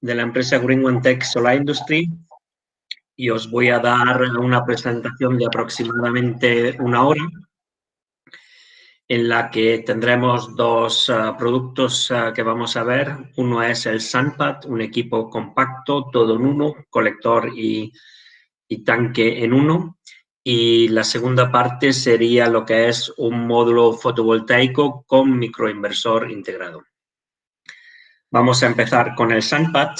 de la empresa Green One Tech Solar Industry y os voy a dar una presentación de aproximadamente 1 hora en la que tendremos dos productos que vamos a ver. Uno es el SunPad, un equipo compacto, todo en uno, colector y tanque en uno. Y la segunda parte sería lo que es un módulo fotovoltaico con microinversor integrado. Vamos a empezar con el SunPad,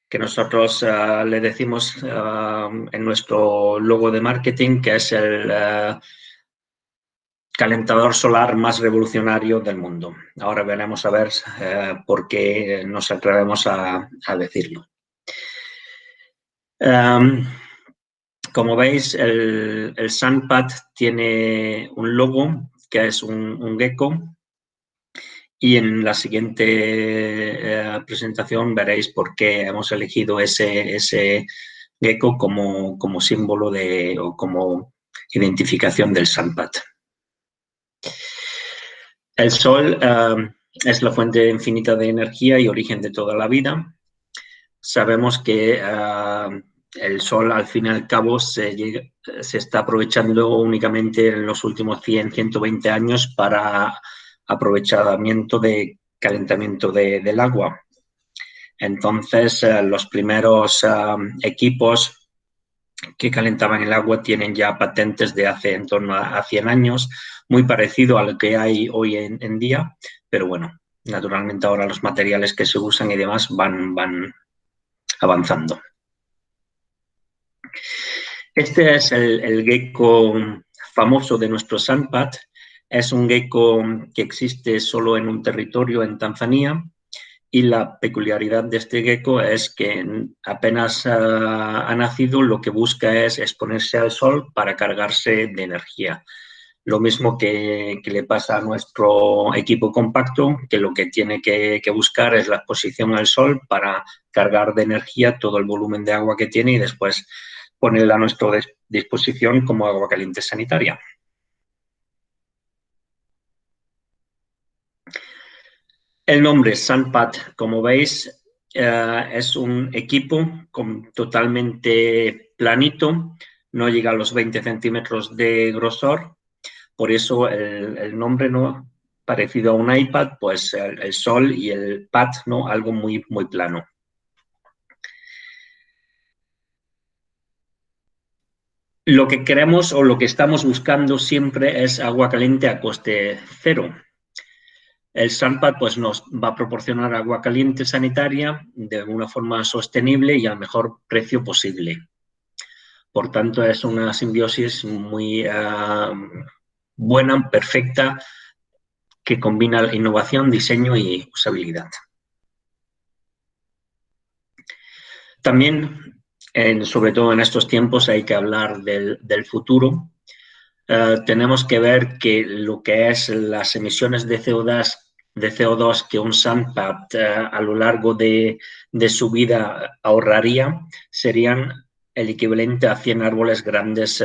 que nosotros le decimos en nuestro logo de marketing que es el calentador solar más revolucionario del mundo. Ahora veremos a ver por qué nos atrevemos a decirlo. Como veis, el SunPad tiene un logo que es un gecko y en la siguiente presentación veréis por qué hemos elegido ese gecko como símbolo o como identificación del SunPad. El Sol es la fuente infinita de energía y origen de toda la vida. Sabemos que el Sol, al fin y al cabo, se está aprovechando únicamente en los últimos 100, 120 años para aprovechamiento de calentamiento del agua. Entonces, los primeros equipos que calentaban el agua tienen ya patentes de hace en torno a 100 años, muy parecido a lo que hay hoy en día, pero bueno, naturalmente ahora los materiales que se usan y demás van avanzando. Este es el gecko famoso de nuestro SunPad. Es un gecko que existe solo en un territorio en Tanzania y la peculiaridad de este gecko es que apenas ha nacido, lo que busca es exponerse al sol para cargarse de energía. Lo mismo que le pasa a nuestro equipo compacto, que lo que tiene que buscar es la exposición al sol para cargar de energía todo el volumen de agua que tiene y después ponerla a nuestra disposición como agua caliente sanitaria. El nombre SunPad, como veis, es un equipo totalmente planito, no llega a los 20 centímetros de grosor, por eso el nombre, ¿no?, parecido a un iPad, pues el sol y el pad, ¿no?, algo muy, muy plano. Lo que queremos o lo que estamos buscando siempre es agua caliente a coste cero. El SunPad pues, nos va a proporcionar agua caliente sanitaria de una forma sostenible y al mejor precio posible. Por tanto, es una simbiosis muy buena, perfecta, que combina innovación, diseño y usabilidad. También, sobre todo en estos tiempos, hay que hablar del futuro. Tenemos que ver que lo que es las emisiones de CO2 que un SunPad a lo largo de su vida ahorraría serían el equivalente a 100 árboles grandes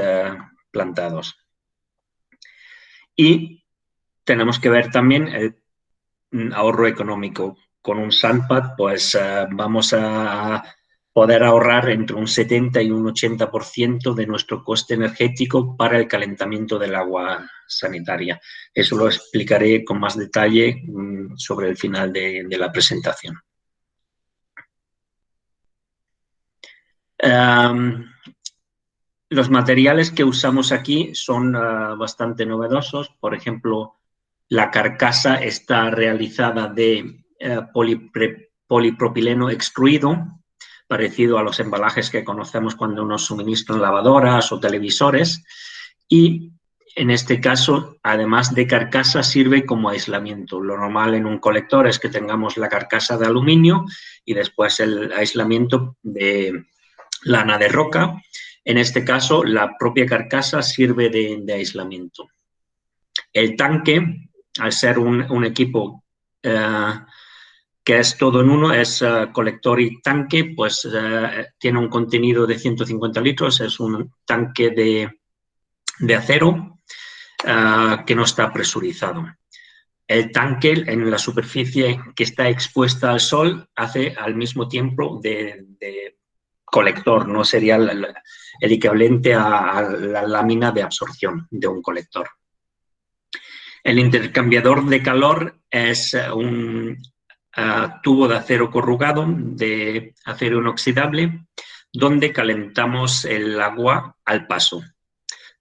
plantados. Y tenemos que ver también el ahorro económico. Con un SunPad pues vamos a poder ahorrar entre un 70 y un 80% de nuestro coste energético para el calentamiento del agua sanitaria. Eso lo explicaré con más detalle sobre el final de la presentación. Los materiales que usamos aquí son bastante novedosos. Por ejemplo, la carcasa está realizada de polipropileno extruido, parecido a los embalajes que conocemos cuando nos suministran lavadoras o televisores. Y en este caso, además de carcasa, sirve como aislamiento. Lo normal en un colector es que tengamos la carcasa de aluminio y después el aislamiento de lana de roca. En este caso, la propia carcasa sirve de aislamiento. El tanque, al ser un equipo que es todo en uno, es colector y tanque, pues tiene un contenido de 150 litros, es un tanque de acero que no está presurizado. El tanque en la superficie que está expuesta al sol hace al mismo tiempo de colector, no sería el equivalente a la lámina de absorción de un colector. El intercambiador de calor es un tubo de acero corrugado, de acero inoxidable, donde calentamos el agua al paso.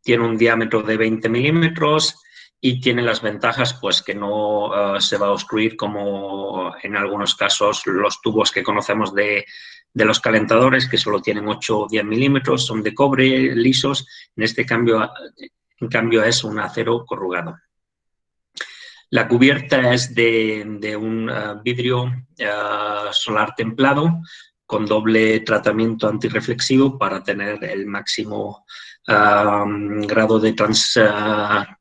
Tiene un diámetro de 20 milímetros y tiene las ventajas pues, que no se va a obstruir como en algunos casos los tubos que conocemos de los calentadores, que solo tienen 8 o 10 milímetros, son de cobre, lisos. En cambio es un acero corrugado. La cubierta es de un vidrio solar templado con doble tratamiento antirreflexivo para tener el máximo grado de transparencia.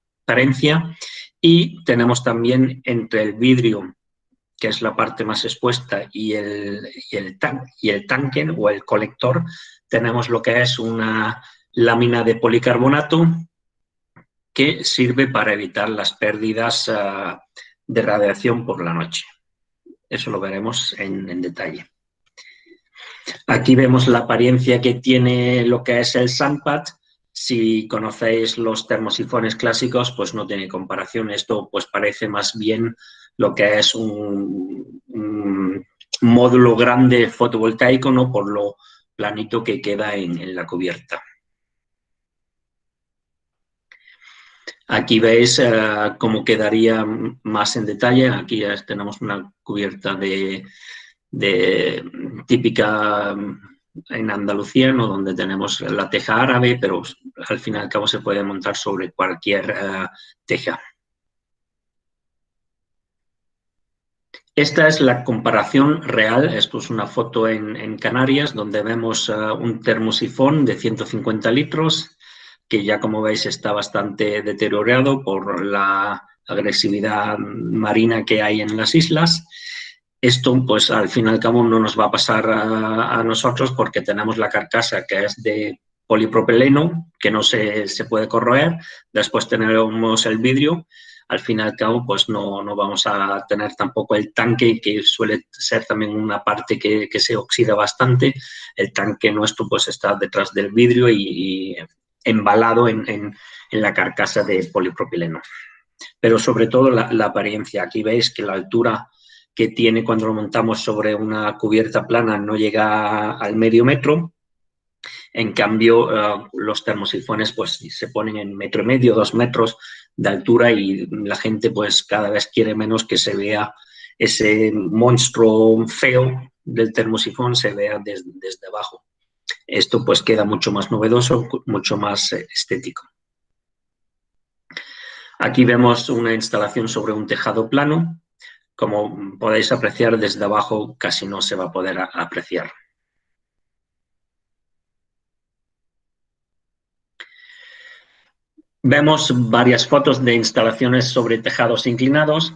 Y tenemos también entre el vidrio, que es la parte más expuesta, y el tanque o el colector, tenemos lo que es una lámina de policarbonato que sirve para evitar las pérdidas de radiación por la noche. Eso lo veremos en detalle. Aquí vemos la apariencia que tiene lo que es el SandPad. Si conocéis los termosifones clásicos, pues no tiene comparación. Esto pues parece más bien lo que es un módulo grande fotovoltaico, ¿no? Por lo planito que queda en la cubierta. Aquí veis cómo quedaría más en detalle. Aquí ya tenemos una cubierta de típica en Andalucía, ¿no? Donde tenemos la teja árabe, pero al fin y al cabo se puede montar sobre cualquier teja. Esta es la comparación real. Esto es una foto en Canarias, donde vemos un termosifón de 150 litros, que ya como veis está bastante deteriorado por la agresividad marina que hay en las islas. Esto, pues al fin y al cabo, no nos va a pasar a nosotros porque tenemos la carcasa que es de polipropileno, que no se puede corroer. Después tenemos el vidrio. Al fin y al cabo, pues no vamos a tener tampoco el tanque, que suele ser también una parte que se oxida bastante. El tanque nuestro pues está detrás del vidrio y embalado en la carcasa de polipropileno. Pero sobre todo la apariencia. Aquí veis que la altura que tiene cuando lo montamos sobre una cubierta plana no llega al medio metro. En cambio, los termosifones pues se ponen en 1,5 metros, 2 metros de altura, y la gente pues cada vez quiere menos que se vea ese monstruo feo del termosifón, se vea desde abajo. Esto pues queda mucho más novedoso, mucho más estético. Aquí vemos una instalación sobre un tejado plano. Como podéis apreciar, desde abajo casi no se va a poder apreciar. Vemos varias fotos de instalaciones sobre tejados inclinados.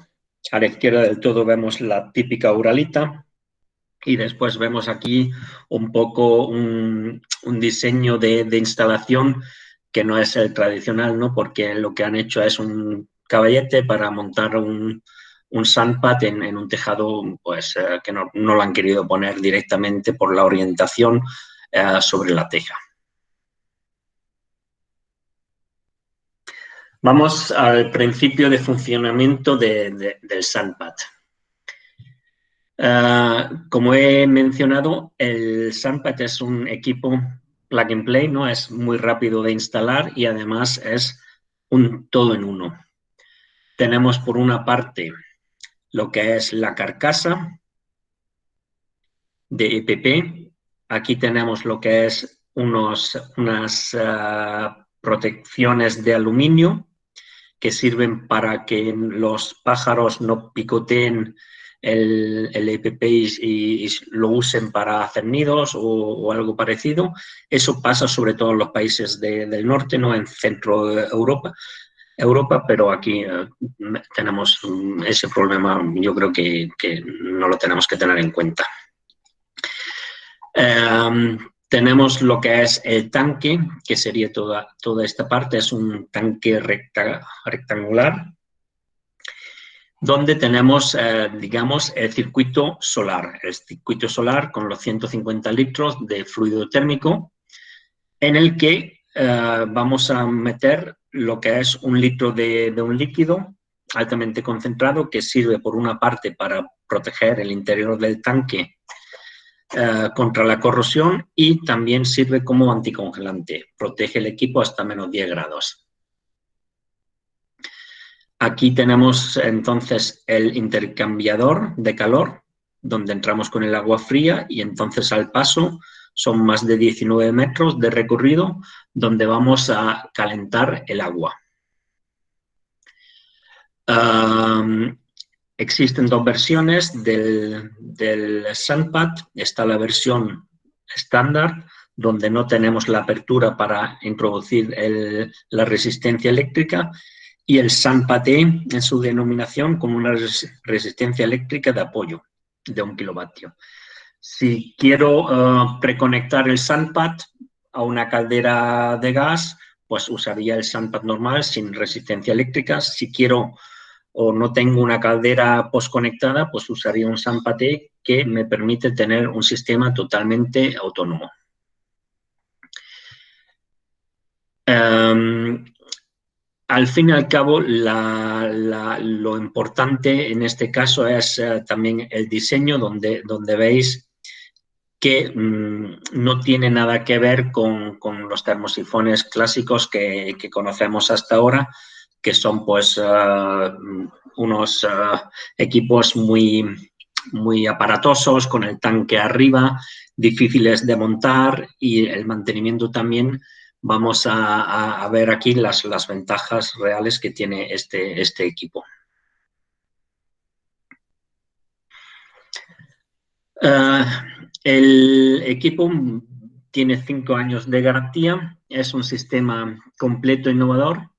A la izquierda del todo vemos la típica uralita. Y después vemos aquí un poco un diseño de instalación que no es el tradicional, ¿no? Porque lo que han hecho es un caballete para montar un SandPad en un tejado pues, que no lo han querido poner directamente por la orientación sobre la teja. Vamos al principio de funcionamiento del SandPad. Como he mencionado, el SandPad es un equipo plug and play, ¿no? Es muy rápido de instalar y además es un todo en uno. Tenemos por una parte lo que es la carcasa de EPP. Aquí tenemos lo que es unas protecciones de aluminio que sirven para que los pájaros no picoteen el EPP y lo usen para hacer nidos o algo parecido. Eso pasa sobre todo en los países del norte, no en centro Europa, pero aquí tenemos ese problema. Yo creo que no lo tenemos que tener en cuenta. Tenemos lo que es el tanque, que sería toda esta parte. Es un tanque rectangular. donde tenemos, digamos, el circuito solar con los 150 litros de fluido térmico, en el que vamos a meter lo que es 1 litro de un líquido altamente concentrado que sirve por una parte para proteger el interior del tanque contra la corrosión y también sirve como anticongelante, protege el equipo hasta -10 grados. Aquí tenemos entonces el intercambiador de calor, donde entramos con el agua fría y entonces al paso son más de 19 metros de recorrido donde vamos a calentar el agua. Existen dos versiones del SunPad. Está la versión estándar, donde no tenemos la apertura para introducir la resistencia eléctrica, y el SunPad-E en su denominación con una resistencia eléctrica de apoyo de 1 kilovatio. Si quiero preconectar el SunPad a una caldera de gas, pues usaría el SunPad normal sin resistencia eléctrica. Si quiero o no tengo una caldera postconectada, pues usaría un SunPad-E que me permite tener un sistema totalmente autónomo. Al fin y al cabo, lo importante en este caso es también el diseño, donde veis que no tiene nada que ver con los termosifones clásicos que conocemos hasta ahora, que son pues unos equipos muy aparatosos, con el tanque arriba, difíciles de montar, y el mantenimiento también. Vamos a ver aquí las ventajas reales que tiene este equipo. El equipo tiene 5 años de garantía, es un sistema completo e innovador.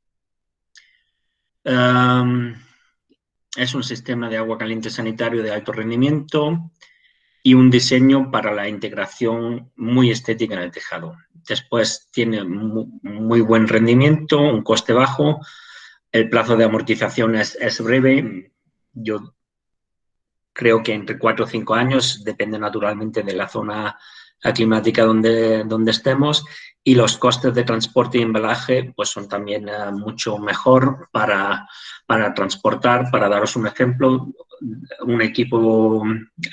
Es un sistema de agua caliente sanitario de alto rendimiento y un diseño para la integración muy estética en el tejado. Después tiene muy buen rendimiento, un coste bajo, el plazo de amortización es breve. Yo creo que entre 4 o 5 años, depende naturalmente de la zona climática donde estemos, y los costes de transporte y embalaje pues son también mucho mejor para transportar. Para daros un ejemplo,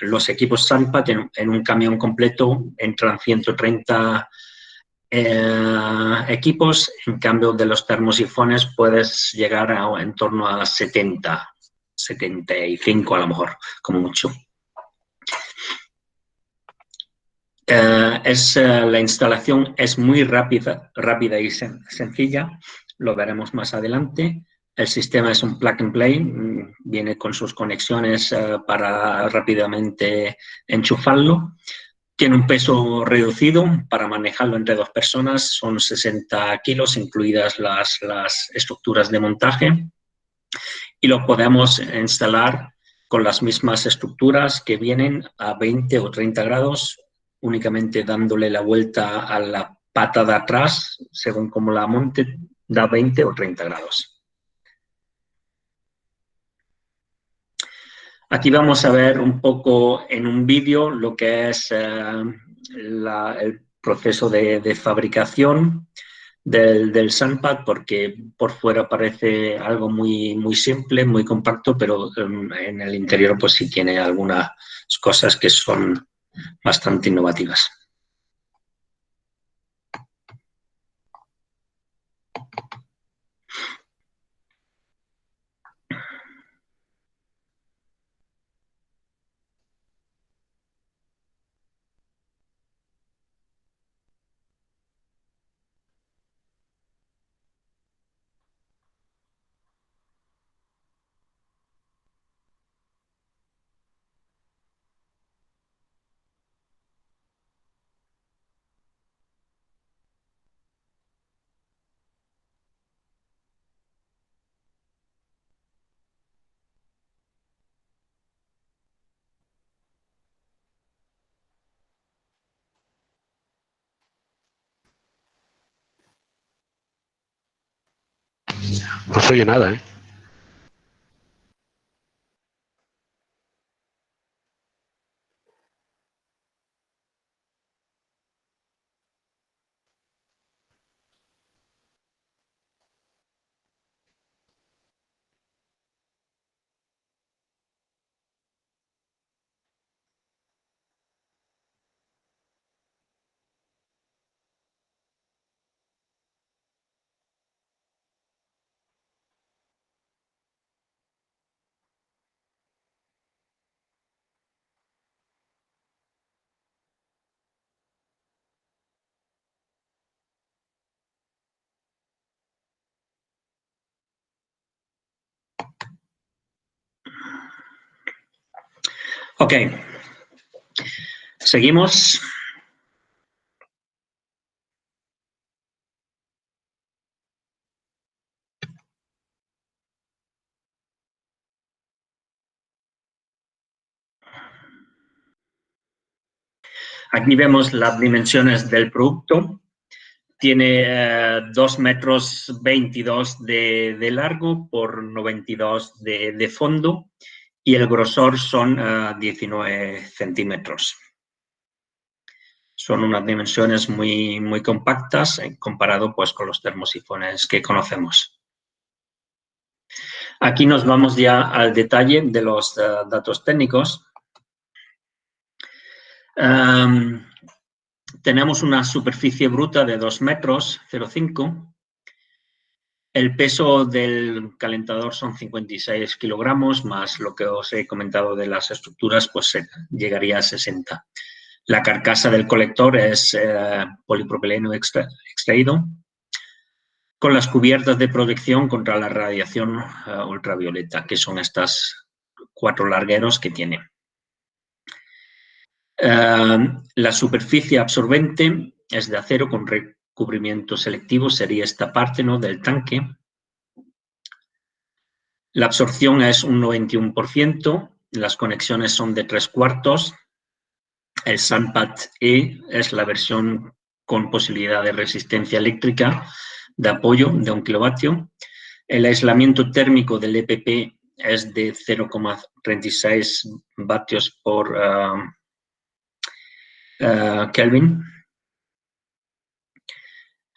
los equipos SunPad en un camión completo entran 130 equipos, en cambio de los termosifones puedes llegar en torno a 70, 75 a lo mejor, como mucho. La instalación es muy rápida y sencilla, lo veremos más adelante. El sistema es un plug and play, viene con sus conexiones para rápidamente enchufarlo. Tiene un peso reducido para manejarlo entre 2 personas, son 60 kilos, incluidas las estructuras de montaje, y lo podemos instalar con las mismas estructuras que vienen a 20 o 30 grados, únicamente dándole la vuelta a la pata de atrás, según como la monte, da 20 o 30 grados. Aquí vamos a ver un poco en un vídeo lo que es el proceso de fabricación del SunPad, porque por fuera parece algo muy simple, muy compacto, pero en el interior pues sí tiene algunas cosas que son bastante innovativas. No se oye nada, ¿eh? Ok, seguimos. Aquí vemos las dimensiones del producto. Tiene 2 metros 22 de largo por 92 de fondo y el grosor son 19 centímetros. Son unas dimensiones muy compactas comparado pues, con los termosifones que conocemos. Aquí nos vamos ya al detalle de los datos técnicos. Tenemos una superficie bruta de 2 metros 0,5. El peso del calentador son 56 kilogramos, más lo que os he comentado de las estructuras, pues llegaría a 60. La carcasa del colector es polipropileno extraído, con las cubiertas de protección contra la radiación ultravioleta, que son estas 4 largueros que tiene. La superficie absorbente es de acero con recubrimiento selectivo, sería esta parte, ¿no?, del tanque. La absorción es un 91%, las conexiones son de 3/4. El SandPad E es la versión con posibilidad de resistencia eléctrica de apoyo de 1 kilovatio. El aislamiento térmico del EPP es de 0,36 vatios por Kelvin.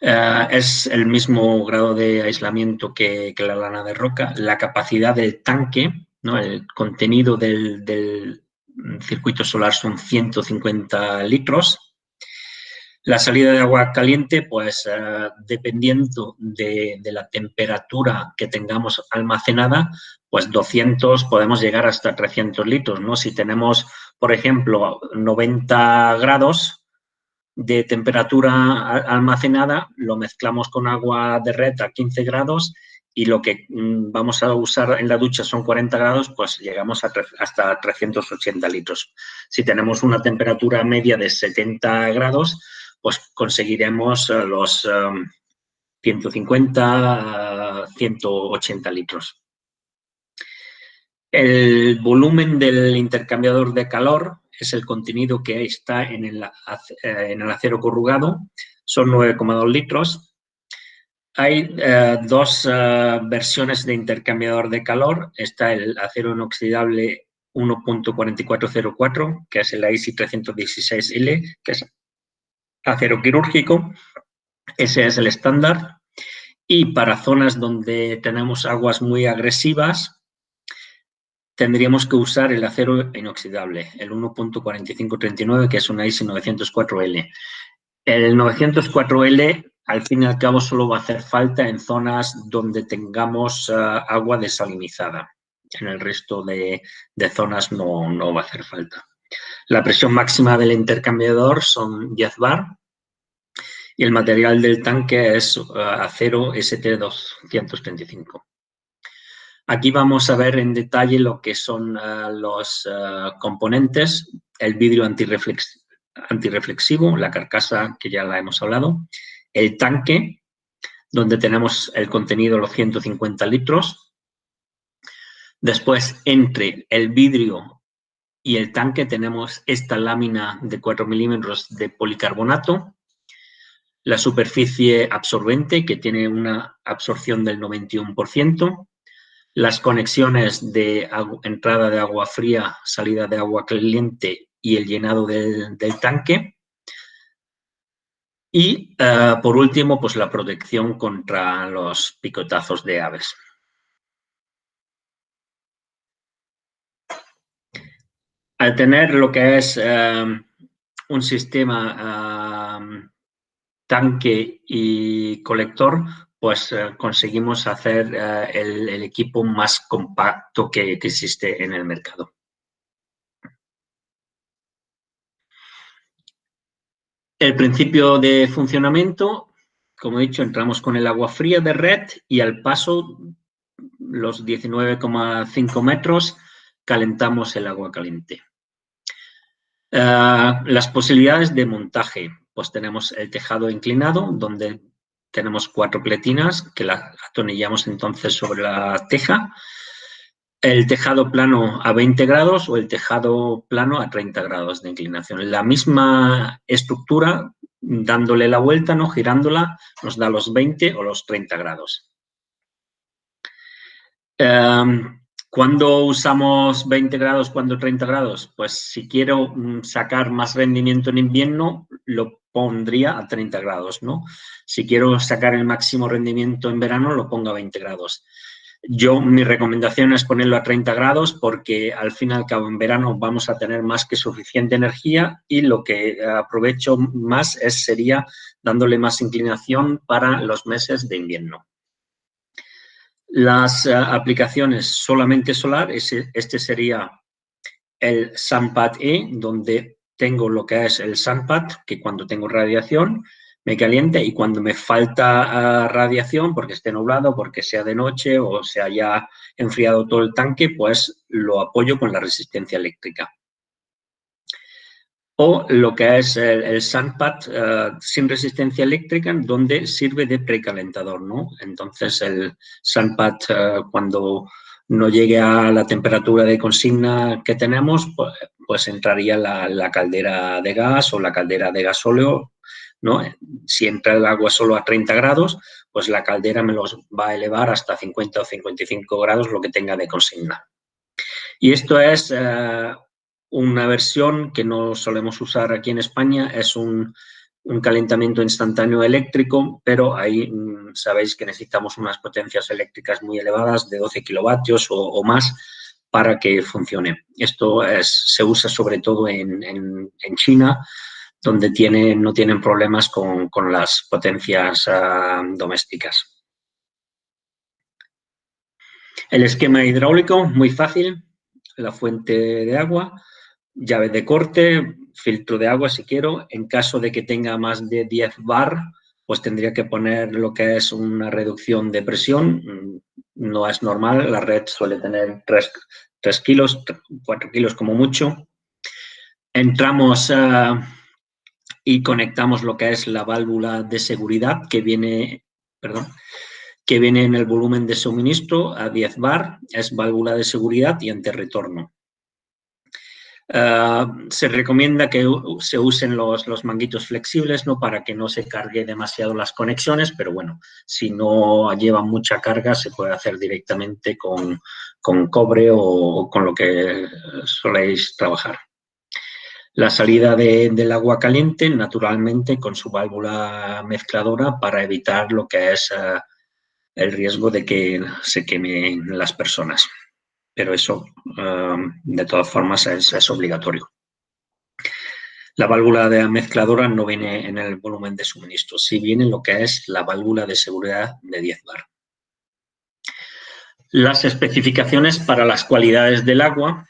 Es el mismo grado de aislamiento que la lana de roca. La capacidad del tanque, ¿no?, el contenido del circuito solar son 150 litros. La salida de agua caliente, pues dependiendo de la temperatura que tengamos almacenada, pues 200, podemos llegar hasta 300 litros, ¿no? Si tenemos, por ejemplo, 90 grados de temperatura almacenada, lo mezclamos con agua de red a 15 grados y lo que vamos a usar en la ducha son 40 grados, pues llegamos hasta 380 litros. Si tenemos una temperatura media de 70 grados, pues conseguiremos los 150, 180 litros. El volumen del intercambiador de calor es el contenido que está en el acero corrugado, son 9,2 litros. Hay dos versiones de intercambiador de calor. Está el acero inoxidable 1.4404, que es el AISI 316L, que es acero quirúrgico. Ese es el estándar. Y para zonas donde tenemos aguas muy agresivas, tendríamos que usar el acero inoxidable, el 1.4539, que es un AISI 904L. El 904L, al fin y al cabo, solo va a hacer falta en zonas donde tengamos agua desalinizada. En el resto de zonas no va a hacer falta. La presión máxima del intercambiador son 10 bar y el material del tanque es acero ST235. Aquí vamos a ver en detalle lo que son los componentes, el vidrio antirreflexivo, la carcasa que ya la hemos hablado, el tanque, donde tenemos el contenido, los 150 litros. Después, entre el vidrio y el tanque tenemos esta lámina de 4 milímetros de policarbonato, la superficie absorbente, que tiene una absorción del 91%, las conexiones de entrada de agua fría, salida de agua caliente y el llenado del tanque. Y, por último, pues la protección contra los picotazos de aves. Al tener lo que es un sistema tanque y colector, pues conseguimos hacer el equipo más compacto que existe en el mercado. El principio de funcionamiento, como he dicho, entramos con el agua fría de red y al paso, los 19,5 metros, calentamos el agua caliente. Las posibilidades de montaje, pues tenemos el tejado inclinado, donde tenemos 4 pletinas que las atornillamos entonces sobre la teja. El tejado plano a 20 grados o el tejado plano a 30 grados de inclinación. La misma estructura, dándole la vuelta, ¿no? Girándola, nos da los 20 o los 30 grados. ¿Cuándo usamos 20 grados, cuándo 30 grados? Pues si quiero sacar más rendimiento en invierno, lo pondría a 30 grados, ¿no? Si quiero sacar el máximo rendimiento en verano, lo pongo a 20 grados. Mi recomendación es ponerlo a 30 grados porque al fin y al cabo en verano vamos a tener más que suficiente energía y lo que aprovecho más sería dándole más inclinación para los meses de invierno. Las aplicaciones solamente solar, este sería el SunPad E, donde tengo lo que es el SunPad, que cuando tengo radiación me calienta y cuando me falta radiación, porque esté nublado, porque sea de noche o se haya enfriado todo el tanque, pues lo apoyo con la resistencia eléctrica. O lo que es el SunPad sin resistencia eléctrica, donde sirve de precalentador, ¿no? Entonces, el SunPad, cuando no llegue a la temperatura de consigna que tenemos, pues entraría la caldera de gas o la caldera de gasóleo, ¿no? Si entra el agua solo a 30 grados, pues la caldera me los va a elevar hasta 50 o 55 grados, lo que tenga de consigna. Y esto es una versión que no solemos usar aquí en España, es un calentamiento instantáneo eléctrico, pero ahí sabéis que necesitamos unas potencias eléctricas muy elevadas, de 12 kilovatios o más, para que funcione. Esto se usa sobre todo en China, donde no tienen problemas con las potencias domésticas. El esquema hidráulico, muy fácil. La fuente de agua, llave de corte, filtro de agua si quiero. En caso de que tenga más de 10 bar, pues tendría que poner lo que es una reducción de presión. No es normal, la red suele tener 3 kilos, 4 kilos como mucho. Entramos y conectamos lo que es la válvula de seguridad que viene en el volumen de suministro a 10 bar, es válvula de seguridad y antirretorno. Se recomienda que se usen los manguitos flexibles, ¿no? Para que no se cargue demasiado las conexiones, pero bueno, si no lleva mucha carga se puede hacer directamente con cobre o con lo que soléis trabajar. La salida del agua caliente, naturalmente, con su válvula mezcladora para evitar lo que es el riesgo de que se quemen las personas. Pero eso, de todas formas, es obligatorio. La válvula de mezcladora no viene en el volumen de suministro, sí viene lo que es la válvula de seguridad de 10 bar. Las especificaciones para las cualidades del agua.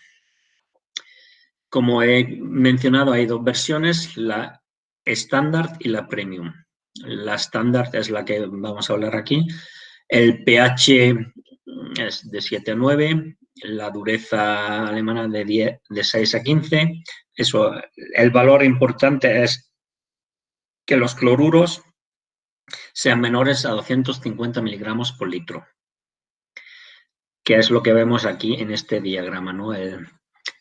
Como he mencionado, hay 2 versiones, la estándar y la premium. La estándar es la que vamos a hablar aquí. El pH es de 7 a 9, la dureza alemana de 6 a 15. Eso, el valor importante es que los cloruros sean menores a 250 miligramos por litro, que es lo que vemos aquí en este diagrama, ¿no? El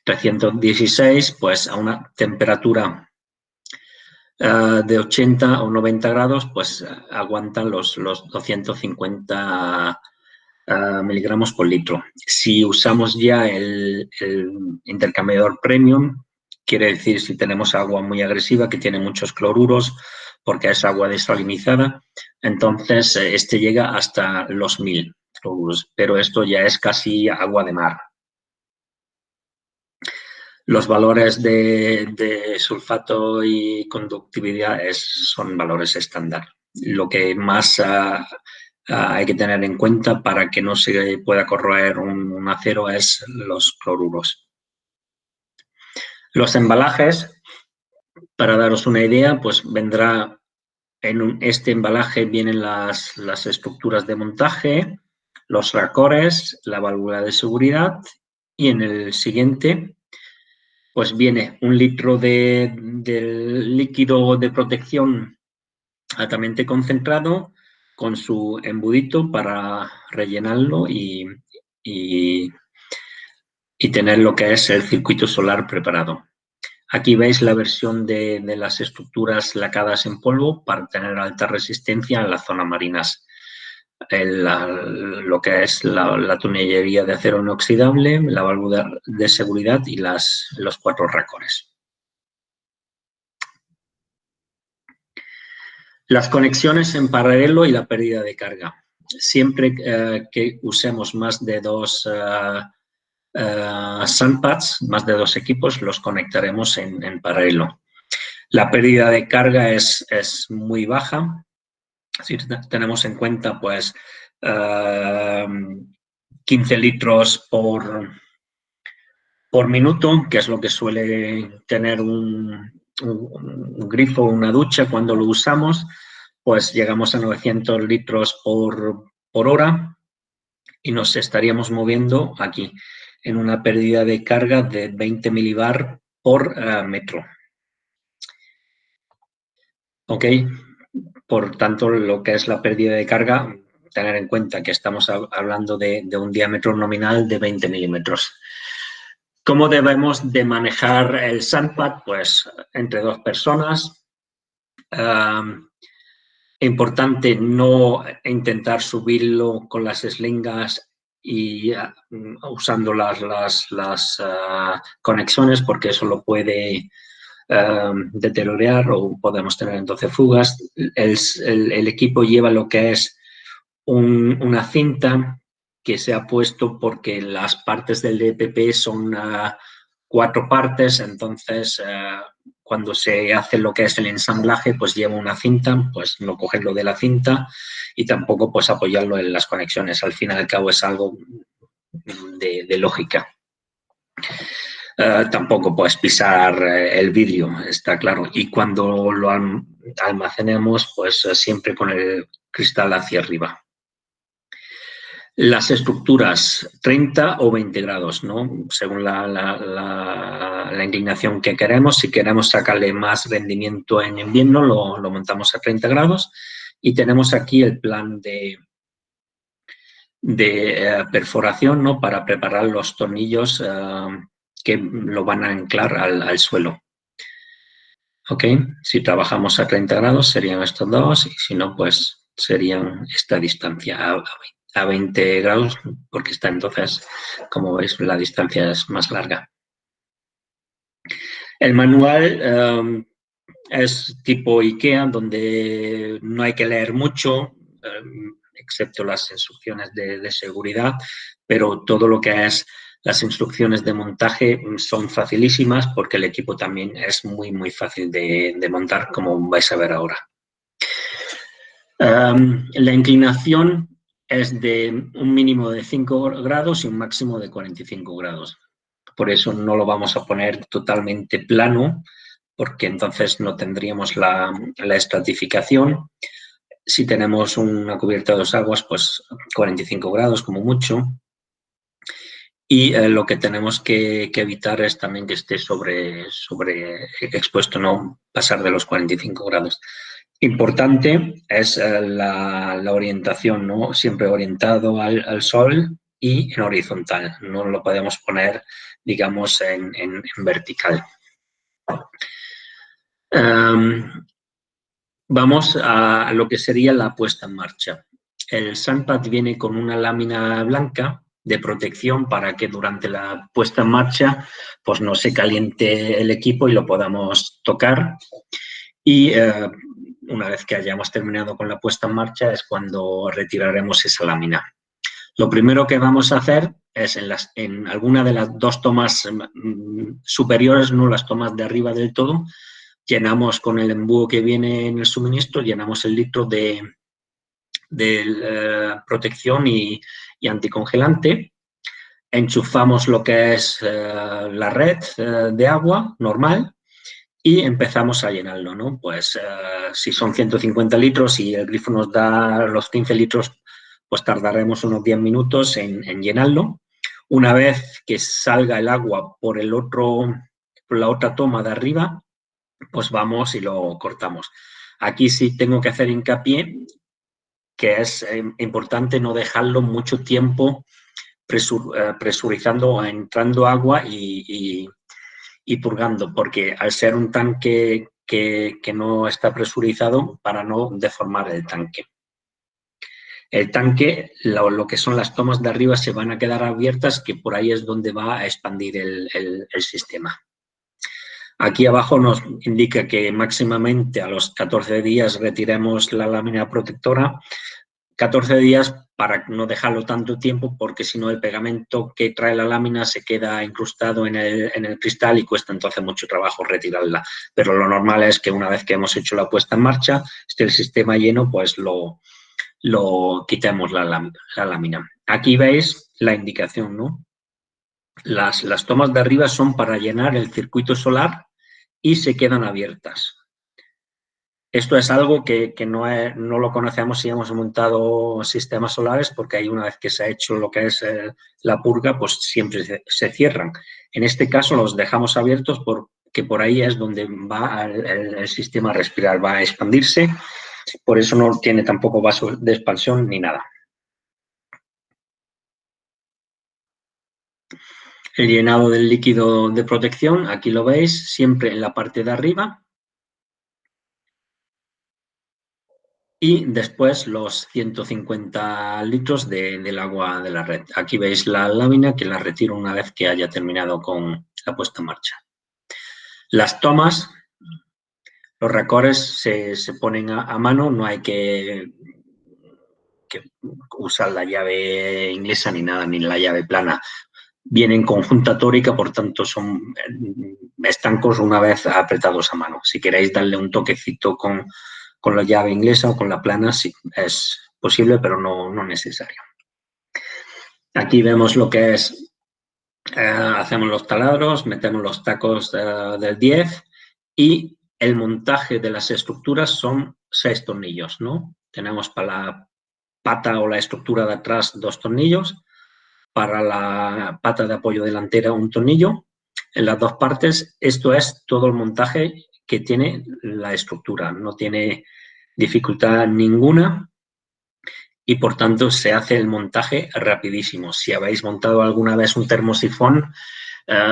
316, pues a una temperatura de 80 o 90 grados, pues aguantan los 250 miligramos por litro. Si usamos ya el intercambiador premium, quiere decir si tenemos agua muy agresiva que tiene muchos cloruros, porque es agua desalinizada, entonces este llega hasta los 1000 cloruros, pero esto ya es casi agua de mar. Los valores de sulfato y conductividad son valores estándar. Lo que más hay que tener en cuenta para que no se pueda corroer un acero es los cloruros. Los embalajes, para daros una idea, pues vendrá en este embalaje vienen las estructuras de montaje, los racores, la válvula de seguridad y en el siguiente pues viene 1 litro del líquido de protección altamente concentrado con su embudito para rellenarlo y tener lo que es el circuito solar preparado. Aquí veis la versión de las estructuras lacadas en polvo para tener alta resistencia en las zonas marinas. Lo que es la tonellería de acero inoxidable, la válvula de seguridad y los 4 racones. Las conexiones en paralelo y la pérdida de carga. Siempre que usemos más de 2 SandPads, más de 2 equipos, los conectaremos en paralelo. La pérdida de carga es muy baja. Si tenemos en cuenta, pues, 15 litros por minuto, que es lo que suele tener un grifo, una ducha cuando lo usamos, pues llegamos a 900 litros por hora y nos estaríamos moviendo aquí en una pérdida de carga de 20 milibar por metro. ¿Ok? Por tanto, lo que es la pérdida de carga, tener en cuenta que estamos hablando de un diámetro nominal de 20 milímetros. ¿Cómo debemos de manejar el SandPad? Pues entre 2 personas. Importante no intentar subirlo con las eslingas y usando las conexiones, porque eso lo puede deteriorar o podemos tener entonces fugas. El equipo lleva lo que es una cinta que se ha puesto porque las partes del DPP son 4 partes, entonces cuando se hace lo que es el ensamblaje, pues lleva una cinta, pues no cogerlo de la cinta y tampoco pues apoyarlo en las conexiones. Al fin y al cabo es algo de lógica. Tampoco puedes pisar el vidrio, está claro. Y cuando lo almacenemos, pues siempre con el cristal hacia arriba. Las estructuras, 30 o 20 grados, ¿no? Según la inclinación que queremos. Si queremos sacarle más rendimiento en invierno, lo montamos a 30 grados. Y tenemos aquí el plan de perforación, ¿no? Para preparar los tornillos que lo van a anclar al suelo. ¿Ok? Si trabajamos a 30 grados serían estos dos y si no, pues serían esta distancia a 20 grados, porque está entonces, como veis, la distancia es más larga. El manual es tipo IKEA, donde no hay que leer mucho, excepto las instrucciones de seguridad, pero todo lo que es las instrucciones de montaje son facilísimas porque el equipo también es muy, muy fácil de montar, como vais a ver ahora. La inclinación es de un mínimo de 5 grados y un máximo de 45 grados. Por eso no lo vamos a poner totalmente plano, porque entonces no tendríamos la estratificación. Si tenemos una cubierta de 2 aguas, pues 45 grados como mucho. Y lo que tenemos que evitar es también que esté sobre expuesto, no pasar de los 45 grados. Importante es la orientación, ¿no? Siempre orientado al sol y en horizontal. No lo podemos poner, digamos, en vertical. Vamos a lo que sería la puesta en marcha. El SandPad viene con una lámina blanca de protección para que durante la puesta en marcha pues no se caliente el equipo y lo podamos tocar. Y una vez que hayamos terminado con la puesta en marcha es cuando retiraremos esa lámina. Lo primero que vamos a hacer es en alguna de las 2 tomas superiores, no las tomas de arriba del todo, llenamos con el embudo que viene en el suministro, llenamos el litro de protección y anticongelante, enchufamos lo que es la red de agua normal y empezamos a llenarlo, ¿no? Pues si son 150 litros y el grifo nos da los 15 litros, pues tardaremos unos 10 minutos en llenarlo. Una vez que salga el agua por la otra toma de arriba, pues vamos y lo cortamos. Aquí sí tengo que hacer hincapié que es importante no dejarlo mucho tiempo presurizando, entrando agua y purgando, porque al ser un tanque que no está presurizado, para no deformar el tanque. El tanque, lo que son las tomas de arriba se van a quedar abiertas, que por ahí es donde va a expandir el sistema. Aquí abajo nos indica que máximamente a los 14 días retiremos la lámina protectora. 14 días para no dejarlo tanto tiempo, porque si no el pegamento que trae la lámina se queda incrustado en el cristal y cuesta entonces mucho trabajo retirarla. Pero lo normal es que una vez que hemos hecho la puesta en marcha, esté el sistema lleno, pues lo quitemos la lámina. Aquí veis la indicación, ¿no? Las tomas de arriba son para llenar el circuito solar y se quedan abiertas. Esto es algo que no lo conocemos si hemos montado sistemas solares, porque ahí una vez que se ha hecho lo que es la purga, pues siempre se cierran. En este caso los dejamos abiertos porque por ahí es donde va el sistema a respirar, va a expandirse, por eso no tiene tampoco vaso de expansión ni nada. El llenado del líquido de protección, aquí lo veis, siempre en la parte de arriba. Y después los 150 litros del agua de la red. Aquí veis la lámina que la retiro una vez que haya terminado con la puesta en marcha. Las tomas, los racores se ponen a mano, no hay que usar la llave inglesa ni nada, ni la llave plana. Vienen con junta tórica, por tanto son estancos una vez apretados a mano. Si queréis darle un toquecito con la llave inglesa o con la plana, sí, es posible, pero no necesario. Aquí vemos lo que es, hacemos los taladros, metemos los tacos del 10 y el montaje de las estructuras son 6 tornillos, ¿no? Tenemos para la pata o la estructura de atrás 2 tornillos, para la pata de apoyo delantera un tornillo, en las dos partes. Esto es todo el montaje que tiene la estructura, no tiene dificultad ninguna y por tanto se hace el montaje rapidísimo. Si habéis montado alguna vez un termosifón,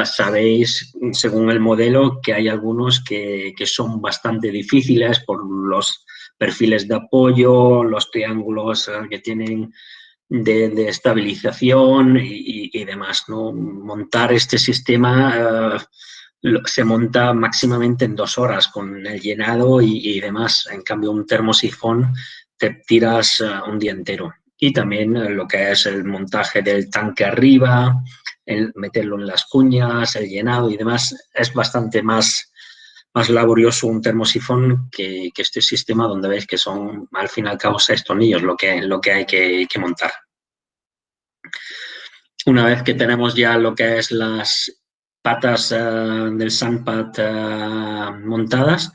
sabéis, según el modelo, que hay algunos que son bastante difíciles por los perfiles de apoyo, los triángulos que tienen de estabilización y demás, ¿no? Montar este sistema se monta máximamente en 2 horas con el llenado y demás. En cambio, un termosifón te tiras un día entero. Y también lo que es el montaje del tanque arriba, el meterlo en las cuñas, el llenado y demás, es bastante más laborioso un termosifón que este sistema, donde veis que son al fin y al cabo 6 tornillos lo que hay que montar. Una vez que tenemos ya lo que es las patas del sandpad montadas,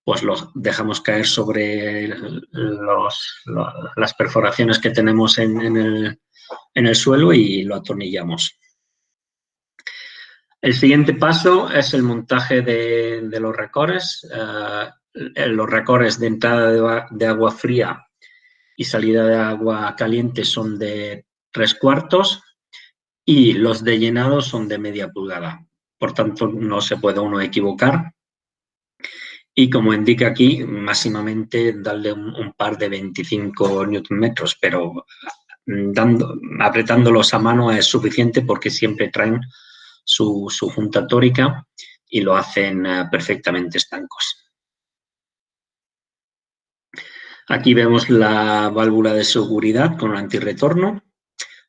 pues los dejamos caer sobre las perforaciones que tenemos en el suelo y lo atornillamos. El siguiente paso es el montaje de los recores. Los recores de entrada de agua fría y salida de agua caliente son de 3/4 y los de llenado son de media pulgada. Por tanto, no se puede uno equivocar. Y como indica aquí, máximamente darle un par de 25 Nm, pero apretándolos a mano es suficiente porque siempre traen su junta tórica y lo hacen perfectamente estancos. Aquí vemos la válvula de seguridad con antirretorno.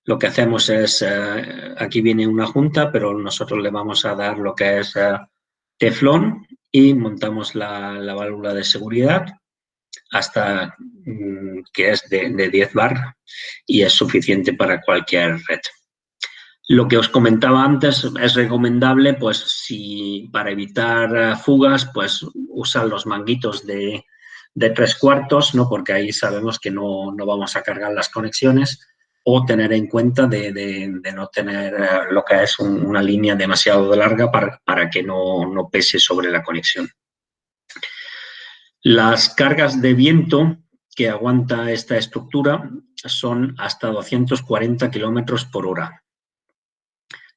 Lo que hacemos es, aquí viene una junta, pero nosotros le vamos a dar lo que es teflón y montamos la válvula de seguridad hasta que es de 10 bar y es suficiente para cualquier red. Lo que os comentaba antes, es recomendable, pues si para evitar fugas, pues usar los manguitos de 3/4, ¿no? Porque ahí sabemos que no vamos a cargar las conexiones. o tener en cuenta de no tener lo que es una línea demasiado larga para que no pese sobre la conexión. Las cargas de viento que aguanta esta estructura son hasta 240 kilómetros por hora.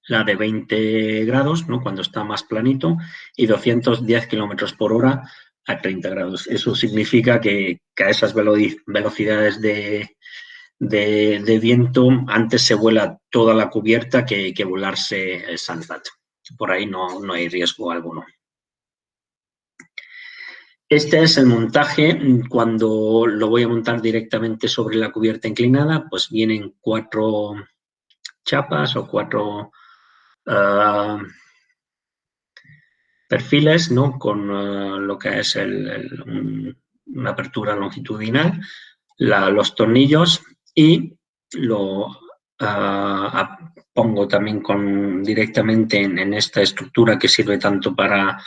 La de 20 grados, ¿no?, cuando está más planito, y 210 kilómetros por hora a 30 grados. Eso significa que a esas velocidades de viento antes se vuela toda la cubierta que volarse el sandpad. Por ahí no hay riesgo alguno. Este es el montaje. Cuando lo voy a montar directamente sobre la cubierta inclinada, pues vienen 4 chapas o 4 perfiles, ¿no?, con lo que es una apertura longitudinal, los tornillos, y lo pongo también directamente en esta estructura que sirve tanto para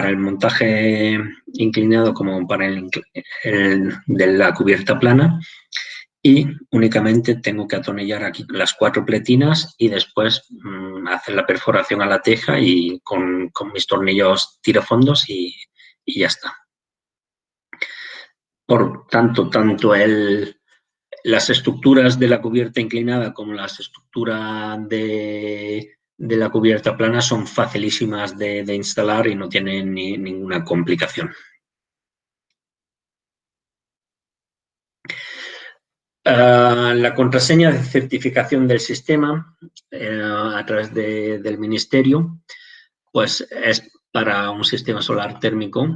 el montaje inclinado como para el de la cubierta plana, y únicamente tengo que atornillar aquí las 4 pletinas y después hacer la perforación a la teja y con mis tornillos tirafondos y ya está. Por tanto, las estructuras de la cubierta inclinada como las estructuras de la cubierta plana son facilísimas de instalar y no tienen ninguna complicación. La contraseña de certificación del sistema a través del Ministerio, pues es para un sistema solar térmico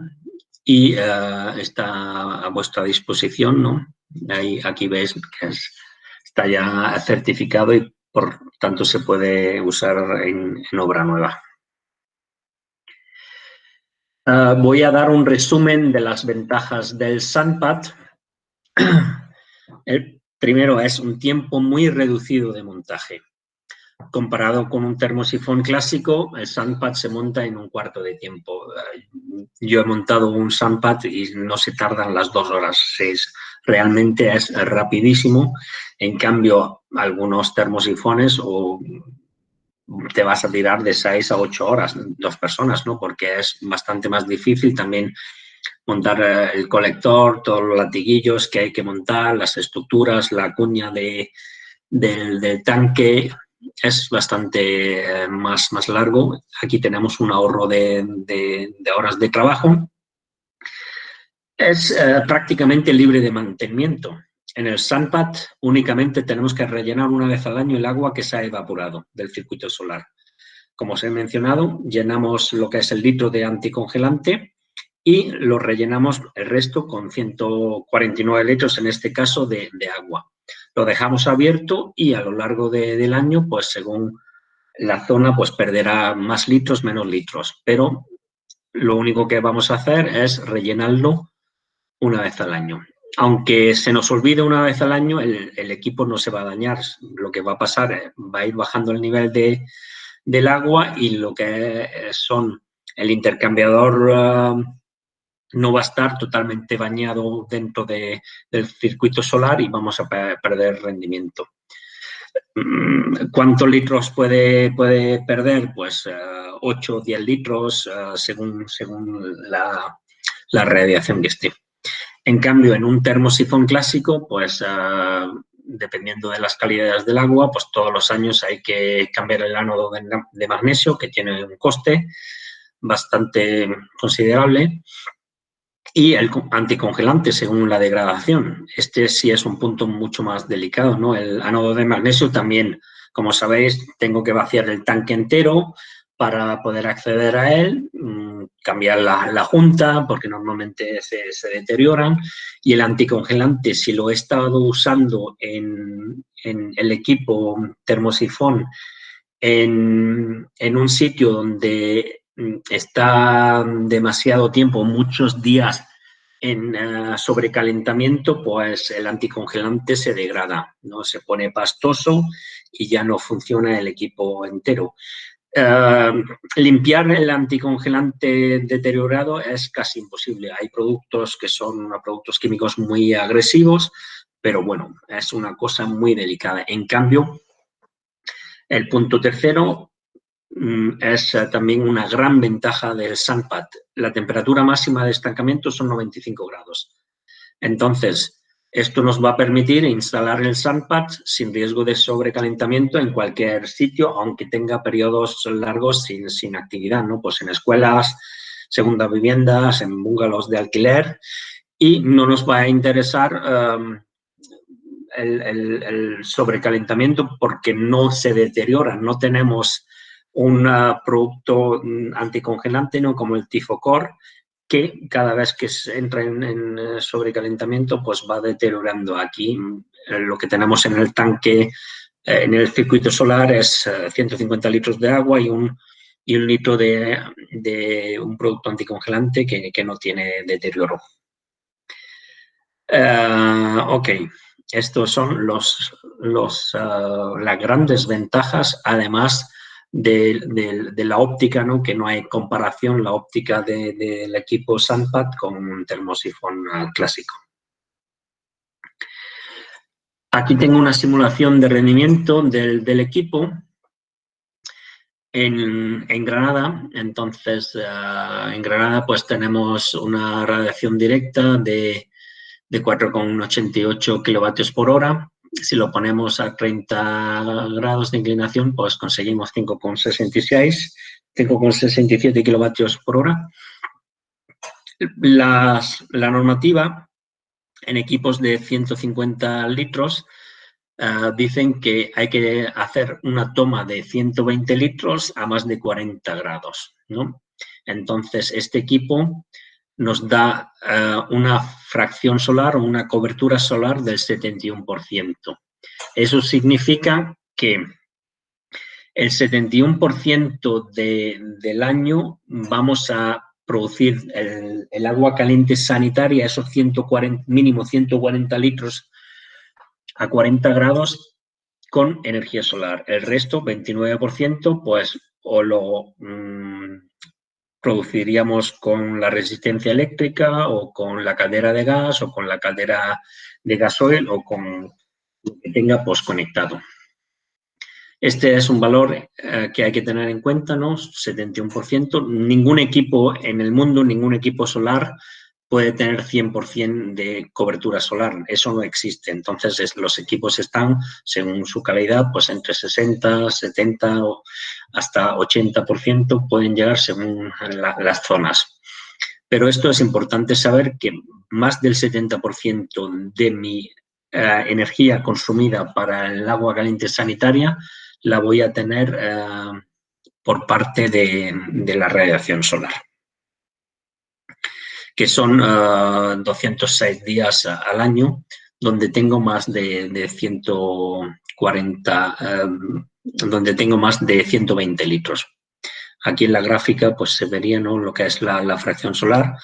y está a vuestra disposición, ¿no? Aquí veis que está ya certificado y por tanto se puede usar en obra nueva. Voy a dar un resumen de las ventajas del sandpad. El primero es un tiempo muy reducido de montaje. Comparado con un termosifón clásico, el sandpad se monta en un cuarto de tiempo. Yo he montado un sandpad y no se tardan las 2 horas. Realmente es rapidísimo. En cambio, algunos termosifones te vas a tirar de 6 a 8 horas, 2 personas, ¿no?, porque es bastante más difícil también montar el colector, todos los latiguillos que hay que montar, las estructuras, la cuña del tanque. Es bastante más largo. Aquí tenemos un ahorro de horas de trabajo. Es prácticamente libre de mantenimiento. En el sandpad únicamente tenemos que rellenar una vez al año el agua que se ha evaporado del circuito solar. Como os he mencionado, llenamos lo que es el litro de anticongelante y lo rellenamos el resto con 149 litros, en este caso, de agua. Lo dejamos abierto y a lo largo del año, pues según la zona, pues perderá más litros, menos litros. Pero lo único que vamos a hacer es rellenarlo una vez al año. Aunque se nos olvide una vez al año, el equipo no se va a dañar. Lo que va a pasar va a ir bajando el nivel del agua y lo que son el intercambiador no va a estar totalmente bañado dentro del circuito solar y vamos a perder rendimiento. ¿Cuántos litros puede perder? Pues 8 o 10 litros según la radiación que esté. En cambio, en un termosifón clásico, pues dependiendo de las calidades del agua, pues todos los años hay que cambiar el ánodo de magnesio, que tiene un coste bastante considerable, y el anticongelante según la degradación. Este sí es un punto mucho más delicado, ¿no? El ánodo de magnesio también, como sabéis, tengo que vaciar el tanque entero para poder acceder a él, cambiar la junta porque normalmente se deterioran, y el anticongelante, si lo he estado usando en el equipo termosifón en un sitio donde está demasiado tiempo, muchos días en sobrecalentamiento, pues el anticongelante se degrada, ¿no? Se pone pastoso y ya no funciona el equipo entero. Limpiar el anticongelante deteriorado es casi imposible. Hay productos que son productos químicos muy agresivos, pero bueno, es una cosa muy delicada. En cambio, el punto tercero es también una gran ventaja del SandPad. La temperatura máxima de estancamiento son 95 grados. Entonces, esto nos va a permitir instalar el SandPad sin riesgo de sobrecalentamiento en cualquier sitio, aunque tenga periodos largos sin actividad, ¿no? Pues en escuelas, segundas viviendas, en bungalows de alquiler, y no nos va a interesar el sobrecalentamiento porque no se deteriora, no tenemos un producto anticongelante, ¿no? Como el Tifocor, que cada vez que entra en sobrecalentamiento, pues va deteriorando. Aquí lo que tenemos en el tanque, en el circuito solar, es 150 litros de agua y un litro de un producto anticongelante que no tiene deterioro. Ok, estos son las grandes ventajas, además de la óptica, ¿no? Que no hay comparación, la óptica del equipo SandPad con un termosifón clásico. Aquí tengo una simulación de rendimiento del equipo en Granada. Entonces, en Granada pues tenemos una radiación directa de 4,88 kilovatios por hora. Si lo ponemos a 30 grados de inclinación, pues conseguimos 5,67 kilovatios por hora. La normativa en equipos de 150 litros dicen que hay que hacer una toma de 120 litros a más de 40 grados, ¿no? Entonces, este equipo nos da una fracción solar o una cobertura solar del 71%. Eso significa que el 71% del año vamos a producir el agua caliente sanitaria, esos mínimo 140 litros a 40 grados con energía solar. El resto, 29%, pues o lo produciríamos con la resistencia eléctrica o con la caldera de gas o con la caldera de gasoil o con lo que tenga conectado. Este es un valor que hay que tener en cuenta, ¿no? 71%. Ningún equipo en el mundo, ningún equipo solar puede tener 100% de cobertura solar. Eso no existe. Entonces, los equipos están, según su calidad, pues entre 60, 70 o hasta 80% pueden llegar según las zonas. Pero esto es importante saber que más del 70% de mi energía consumida para el agua caliente sanitaria la voy a tener por parte de la radiación solar, que son 206 días al año, donde tengo más de 140, donde tengo más de 120 litros. Aquí en la gráfica pues se vería, ¿no?, lo que es la fracción solar.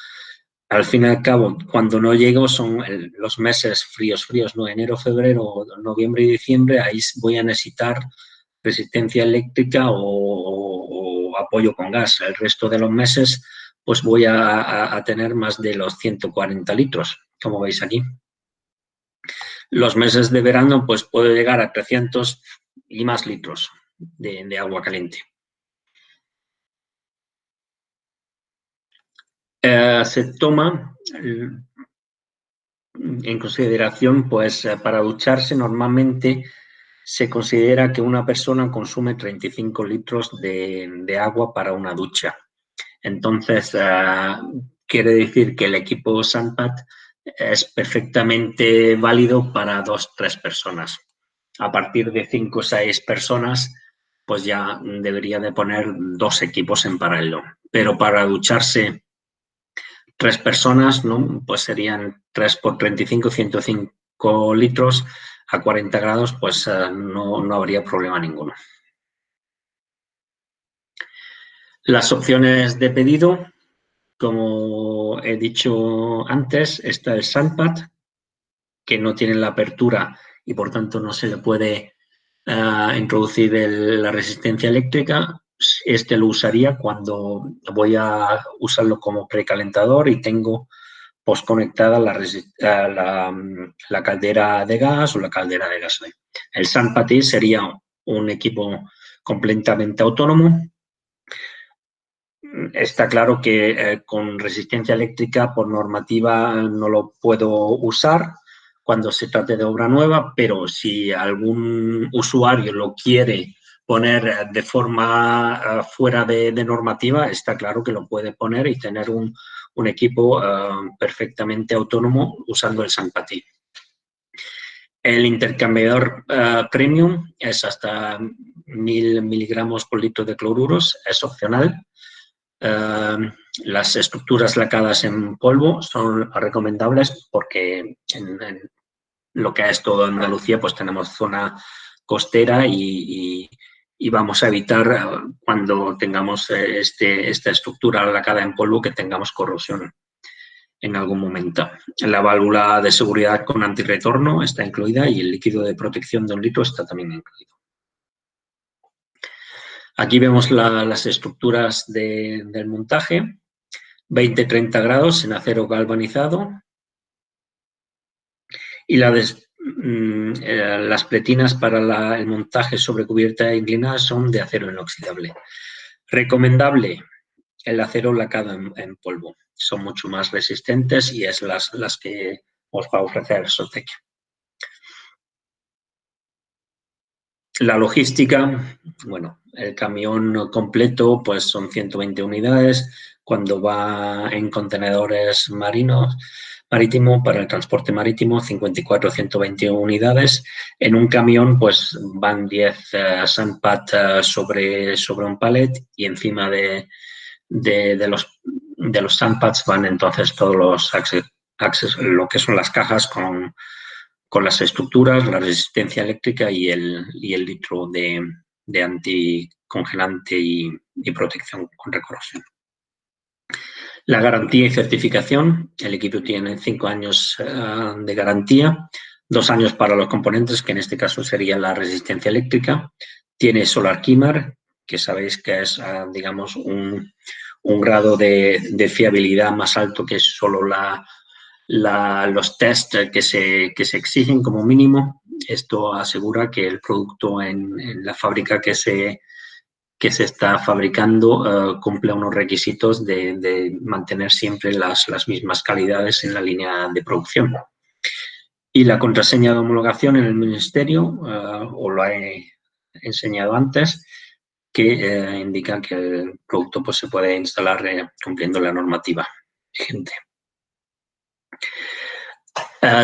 Al fin y al cabo, cuando no llego son los meses fríos, ¿no? Enero, febrero, noviembre y diciembre, ahí voy a necesitar resistencia eléctrica o apoyo con gas. El resto de los meses pues voy a tener más de los 140 litros, como veis aquí. Los meses de verano pues puedo llegar a 300 y más litros de agua caliente. Se toma en consideración, pues para ducharse normalmente se considera que una persona consume 35 litros de agua para una ducha. Entonces, quiere decir que el equipo SandPad es perfectamente válido para 2-3 personas. A partir de 5 o 6 personas, pues ya debería de poner 2 equipos en paralelo. Pero para ducharse 3 personas, ¿no?, pues serían 3 por 35, 105 litros a 40 grados, pues no habría problema ninguno. Las opciones de pedido, como he dicho antes, está el SandPad, que no tiene la apertura y por tanto no se le puede introducir la resistencia eléctrica. Este lo usaría cuando voy a usarlo como precalentador y tengo pues conectada a la caldera de gas o la caldera de gasoil. El SunPatty sería un equipo completamente autónomo. Está claro que con resistencia eléctrica por normativa no lo puedo usar cuando se trate de obra nueva, pero si algún usuario lo quiere poner de forma fuera de normativa, está claro que lo puede poner y tener un equipo perfectamente autónomo usando el SunPatty. El intercambiador premium es hasta 1000 miligramos por litro de cloruros, es opcional. Las estructuras lacadas en polvo son recomendables porque en lo que es todo Andalucía pues tenemos zona costera y vamos a evitar cuando tengamos esta estructura lacada en polvo que tengamos corrosión en algún momento. La válvula de seguridad con antirretorno está incluida y el líquido de protección de 1 litro está también incluido. Aquí vemos las estructuras del montaje, 20-30 grados en acero galvanizado y las pletinas para el montaje sobre cubierta inclinada son de acero inoxidable. Recomendable el acero lacado en polvo, son mucho más resistentes y es las que os va a ofrecer Soltec. La logística, bueno, el camión completo pues son 120 unidades, cuando va en contenedores marítimo para el transporte marítimo 54-120 unidades. En un camión pues van 10 SunPat sobre un pallet y encima de los SunPats van entonces todos los lo que son las cajas con las estructuras, la resistencia eléctrica y el litro de anticongelante y protección contra corrosión. La garantía y certificación, el equipo tiene 5 años de garantía, 2 años para los componentes, que en este caso sería la resistencia eléctrica. Tiene Solar Kimmer, que sabéis que es, digamos, un grado de fiabilidad más alto que solo los test que se exigen como mínimo. Esto asegura que el producto en la fábrica que se está fabricando cumple unos requisitos de mantener siempre las mismas calidades en la línea de producción. Y la contraseña de homologación en el ministerio, os lo he enseñado antes, que indica que el producto pues, se puede instalar cumpliendo la normativa vigente.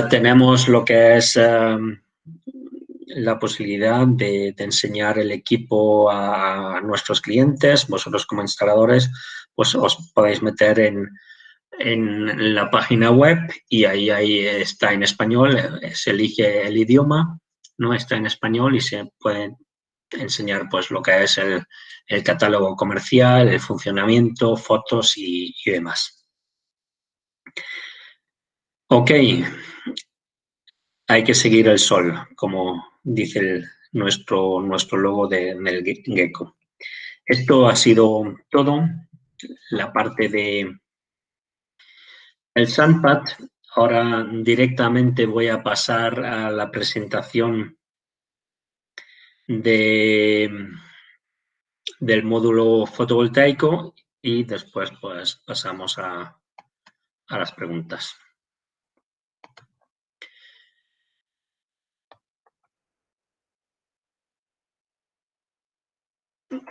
Tenemos lo que es la posibilidad de enseñar el equipo a nuestros clientes. Vosotros como instaladores pues os podéis meter en la página web y ahí está en español, se elige el idioma, no está en español y se puede enseñar pues lo que es el catálogo comercial, el funcionamiento, fotos y demás. Ok, hay que seguir el sol, como dice nuestro logo del gecko. Esto ha sido todo, la parte del SunPat. Ahora directamente voy a pasar a la presentación del módulo fotovoltaico y después pues pasamos a las preguntas.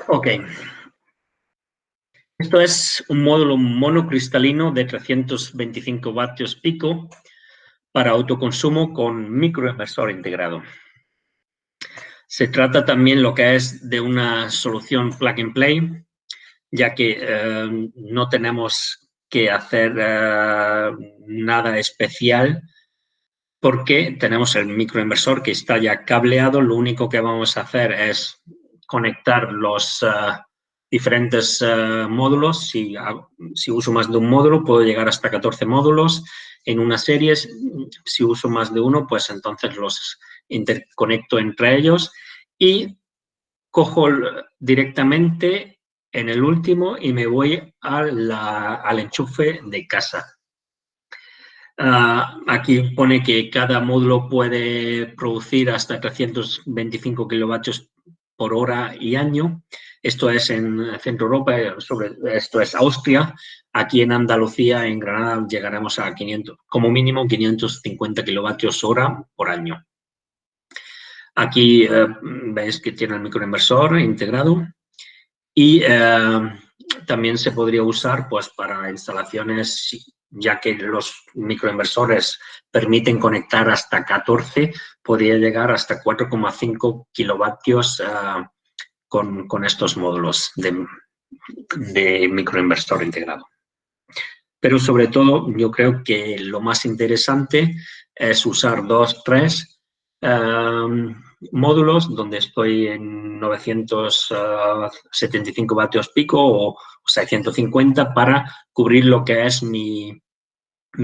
Ok. Esto es un módulo monocristalino de 325 vatios pico para autoconsumo con microinversor integrado. Se trata también lo que es de una solución plug and play, ya que no tenemos que hacer nada especial porque tenemos el microinversor que está ya cableado. Lo único que vamos a hacer es conectar los diferentes módulos. Si uso más de un módulo, puedo llegar hasta 14 módulos en una serie. Si uso más de uno, pues entonces los interconecto entre ellos y cojo directamente en el último y me voy al enchufe de casa. Aquí pone que cada módulo puede producir hasta 325 kilovatios por hora y año. Esto es en Centro Europa, esto es Austria. Aquí en Andalucía, en Granada, llegaremos a 500, como mínimo 550 kilovatios hora por año. Aquí veis que tiene el microinversor integrado y también se podría usar pues, para instalaciones, ya que los microinversores permiten conectar hasta 14, podría llegar hasta 4,5 kilovatios con estos módulos de microinversor integrado. Pero sobre todo, yo creo que lo más interesante es usar 2, 3 módulos donde estoy en 975 vatios pico o 650 para cubrir lo que es mi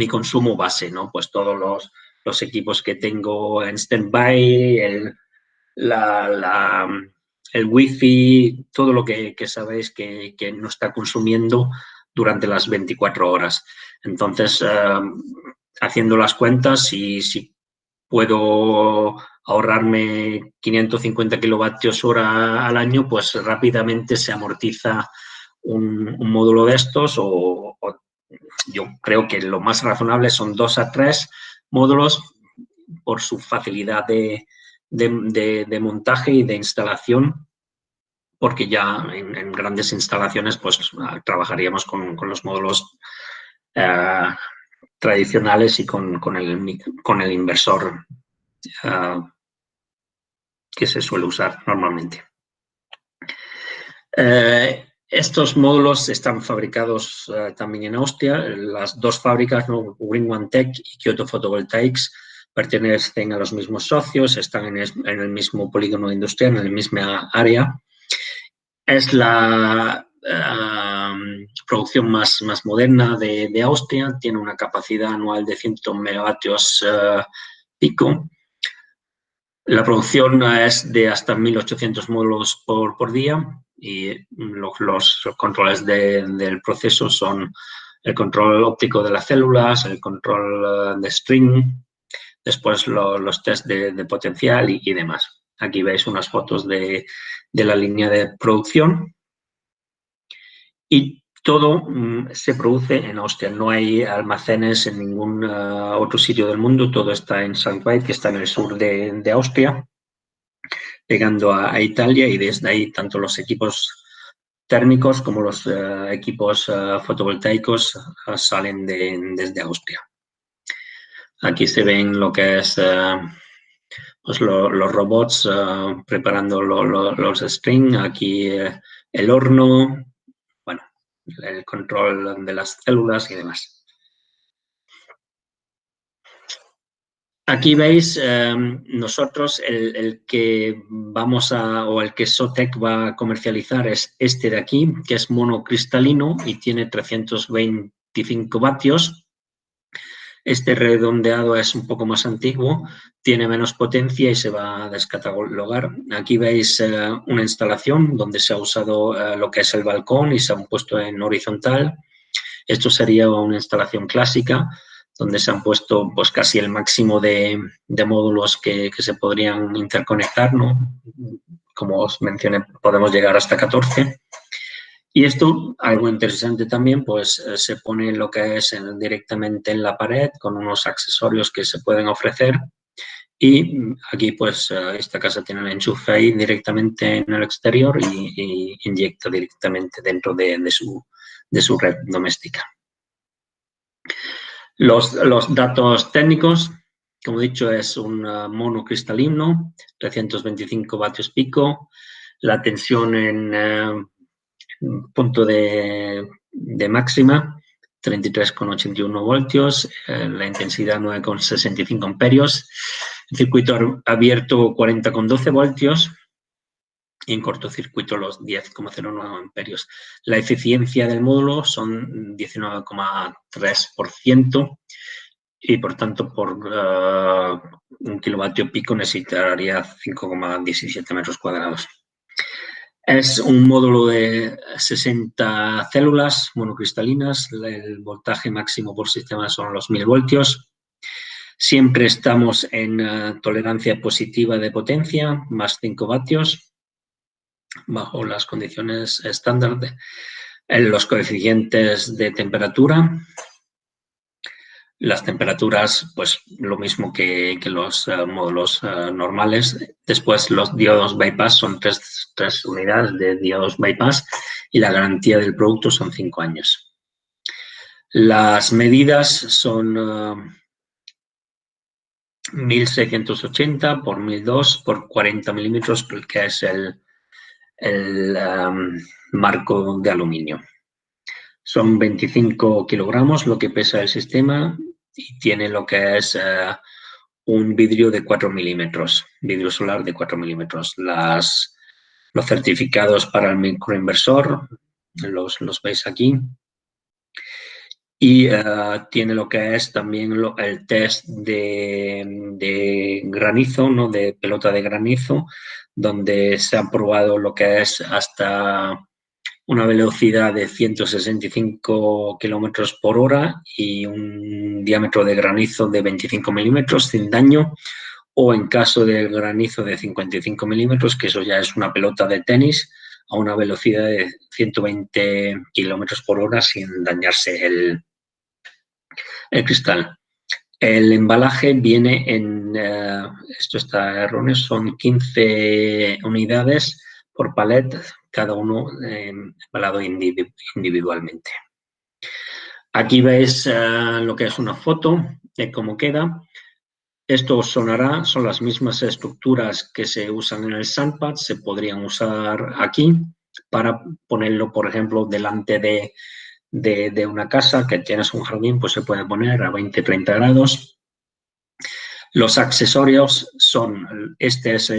consumo base, ¿no? Pues todos los equipos que tengo en stand-by, el wifi, todo lo que sabéis que no está consumiendo durante las 24 horas. Entonces, haciendo las cuentas, si puedo ahorrarme 550 kilovatios hora al año, pues rápidamente se amortiza un módulo de estos o yo creo que lo más razonable son 2 a 3 módulos por su facilidad de montaje y de instalación, porque ya en grandes instalaciones pues trabajaríamos con los módulos tradicionales y con el inversor que se suele usar normalmente. Estos módulos están fabricados también en Austria. Las dos fábricas, ¿no? Green One Tech y Kyoto Photovoltaics, pertenecen a los mismos socios, están en el mismo polígono industrial, en la misma área. Es la producción más moderna de Austria, tiene una capacidad anual de 100 megavatios pico. La producción es de hasta 1.800 módulos por día y los controles del proceso son el control óptico de las células, el control de string, después los test de potencial y demás. Aquí veis unas fotos de la línea de producción y todo se produce en Austria. No hay almacenes en ningún otro sitio del mundo. Todo está en St. Veit, que está en el sur de Austria, llegando a Italia, y desde ahí tanto los equipos térmicos como los equipos fotovoltaicos salen desde Austria. Aquí se ven lo que es pues los robots preparando los string, aquí el horno, bueno, el control de las células y demás. Aquí veis nosotros el que vamos o el que SOTEC va a comercializar es este de aquí, que es monocristalino y tiene 325 vatios. Este redondeado es un poco más antiguo, tiene menos potencia y se va a descatalogar. Aquí veis una instalación donde se ha usado lo que es el balcón y se han puesto en horizontal. Esto sería una instalación clásica donde se han puesto pues, casi el máximo de módulos que se podrían interconectar, ¿no? Como os mencioné, podemos llegar hasta 14. Y esto, algo interesante también, pues se pone lo que es directamente en la pared con unos accesorios que se pueden ofrecer. Y aquí, pues, esta casa tiene el enchufe ahí directamente en el exterior y inyecta directamente dentro de su red doméstica. Los datos técnicos, como he dicho, es un monocristalino, 325 vatios pico, la tensión en punto de máxima, 33,81 voltios, la intensidad 9,65 amperios, el circuito abierto 40,12 voltios y en cortocircuito los 10,09 amperios. La eficiencia del módulo son 19,3% y por tanto por un kilovatio pico necesitaría 5,17 metros cuadrados. Es un módulo de 60 células monocristalinas. El voltaje máximo por sistema son los 1000 voltios. Siempre estamos en tolerancia positiva de potencia, más 5 vatios, bajo las condiciones estándar en los coeficientes de temperatura. Las temperaturas, pues lo mismo que los módulos normales. Después los diodos bypass son tres unidades de diodos bypass y la garantía del producto son 5 años. Las medidas son 1680 por 1002 por 40 milímetros, que es el marco de aluminio. Son 25 kilogramos lo que pesa el sistema y tiene lo que es un vidrio de 4 milímetros, vidrio solar de 4 milímetros. Los certificados para el microinversor los veis aquí. Y tiene lo que es también el test de granizo, ¿no? De pelota de granizo, donde se ha probado lo que es hasta una velocidad de 165 kilómetros por hora y un diámetro de granizo de 25 milímetros sin daño, o en caso de granizo de 55 milímetros, que eso ya es una pelota de tenis, a una velocidad de 120 kilómetros por hora sin dañarse el cristal. El embalaje viene en, esto está erróneo, son 15 unidades por palet, cada uno embalado individualmente. Aquí veis lo que es una foto de cómo queda. Esto os sonará, son las mismas estructuras que se usan en el sandpad, se podrían usar aquí para ponerlo, por ejemplo, delante de una casa que tienes un jardín, pues se puede poner a 20-30 grados. Los accesorios son, este es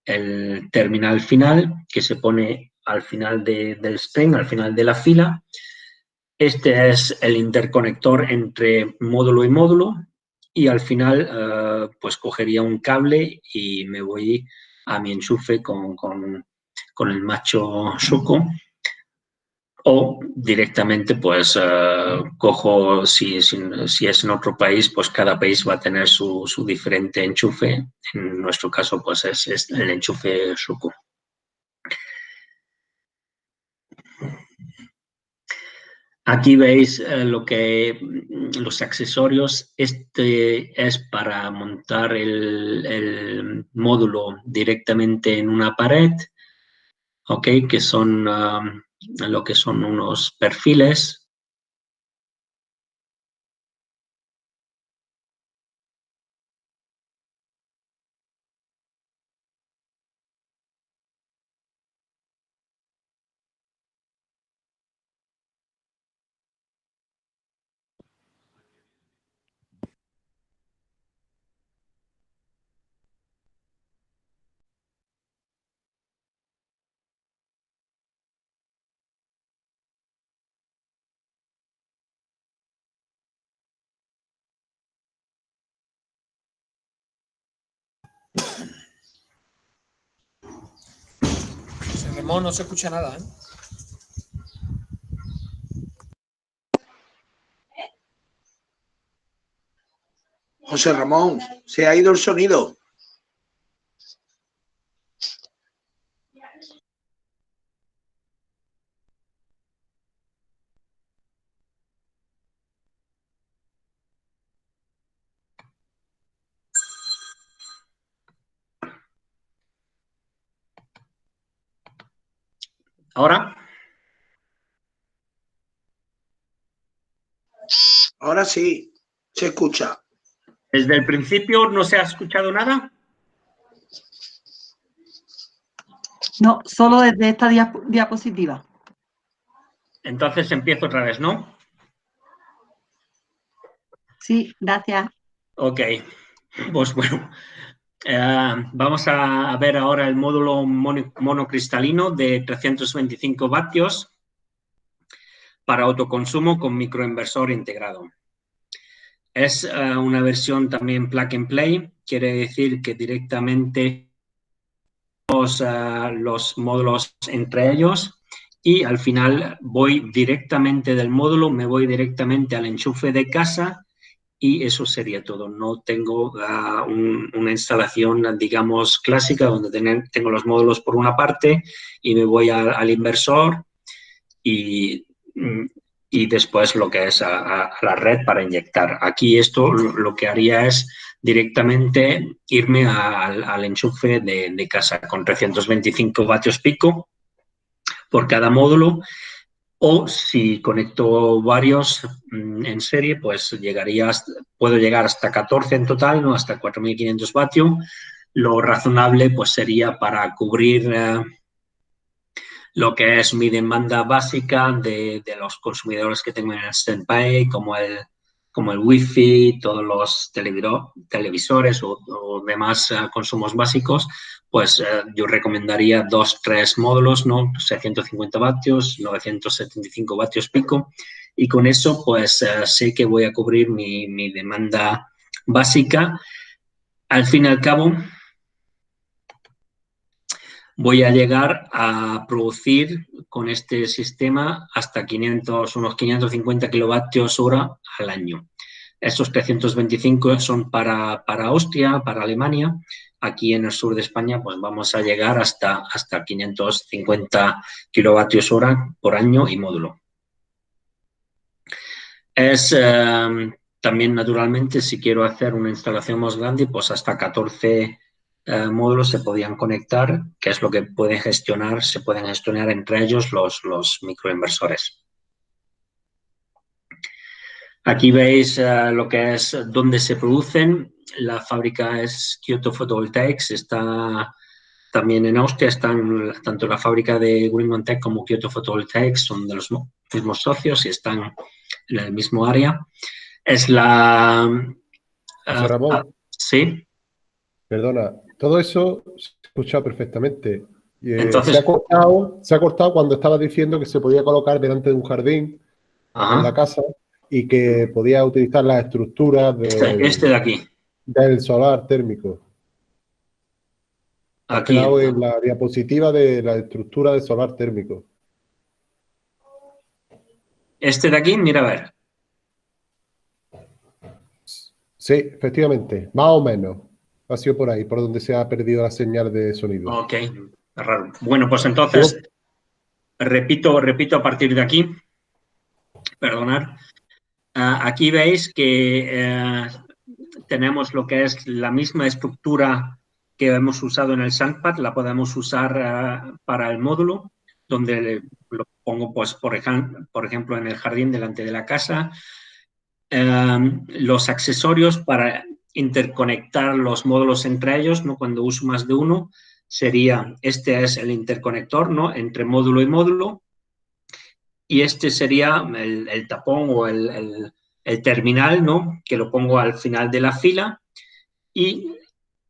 el terminal final que se pone al final del string, al final de la fila. Este es el interconector entre módulo y módulo y al final pues cogería un cable y me voy a mi enchufe con el macho Shuko. O directamente, pues, cojo, si es en otro país, pues cada país va a tener su diferente enchufe. En nuestro caso, pues, es el enchufe Shuko. Aquí veis los accesorios. Este es para montar el módulo directamente en una pared, ¿ok? Que son lo que son unos perfiles. Ramón, no se escucha nada, ¿eh? José Ramón, se ha ido el sonido. ¿Ahora? Ahora sí, se escucha. ¿Desde el principio no se ha escuchado nada? No, solo desde esta diapositiva. Entonces empiezo otra vez, ¿no? Sí, gracias. Ok, pues bueno. Vamos a ver ahora el módulo monocristalino de 325 vatios para autoconsumo con microinversor integrado. Es una versión también plug and play, quiere decir que directamente los módulos entre ellos y al final voy directamente del módulo, me voy directamente al enchufe de casa y eso sería todo. No tengo una instalación, digamos, clásica donde tengo los módulos por una parte y me voy al inversor y después lo que es a la red para inyectar. Aquí esto lo que haría es directamente irme al enchufe de casa con 325 vatios pico por cada módulo, o si conecto varios en serie, pues puedo llegar hasta 14 en total, ¿no? Hasta 4.500 vatios. Lo razonable pues sería para cubrir lo que es mi demanda básica de los consumidores que tengo en el standby, como el wifi, todos los televisores o demás consumos básicos, pues yo recomendaría 2-3 módulos, ¿no? 650 vatios, 975 vatios pico, y con eso pues sé que voy a cubrir mi demanda básica. Al fin y al cabo, voy a llegar a producir con este sistema hasta unos 550 kilovatios hora al año. Estos 325 son para Austria, para Alemania. Aquí en el sur de España pues vamos a llegar hasta 550 kilovatios hora por año y módulo. También, naturalmente, si quiero hacer una instalación más grande, pues hasta 14 módulos se podían conectar, que es lo que se pueden gestionar entre ellos los microinversores. Aquí veis lo que es donde se producen. La fábrica es Kyoto Photovoltaics, está también en Austria, están tanto la fábrica de Greenmontech como Kyoto Photovoltaics, son de los mismos socios y están en el mismo área. Es la... José Ramón, sí. Perdona, todo eso se ha escuchado perfectamente. Entonces, se ha cortado cuando estabas diciendo que se podía colocar delante de un jardín en la casa y que podía utilizar las estructuras este de aquí. Del solar térmico. Ha Aquí. quedado en la diapositiva de la estructura del solar térmico. Este de aquí, mira a ver. Sí, efectivamente, más o menos. Ha sido por ahí, por donde se ha perdido la señal de sonido. Ok, raro. Bueno, pues entonces, repito a partir de aquí. Perdonad. Aquí veis que tenemos lo que es la misma estructura que hemos usado en el SandPad, la podemos usar para el módulo, donde lo pongo, pues, por ejemplo, en el jardín delante de la casa. Los accesorios para interconectar los módulos entre ellos, ¿no? Cuando uso más de uno, este es el interconector, ¿no? Entre módulo y módulo, y este sería el tapón o el terminal, ¿no? Que lo pongo al final de la fila, y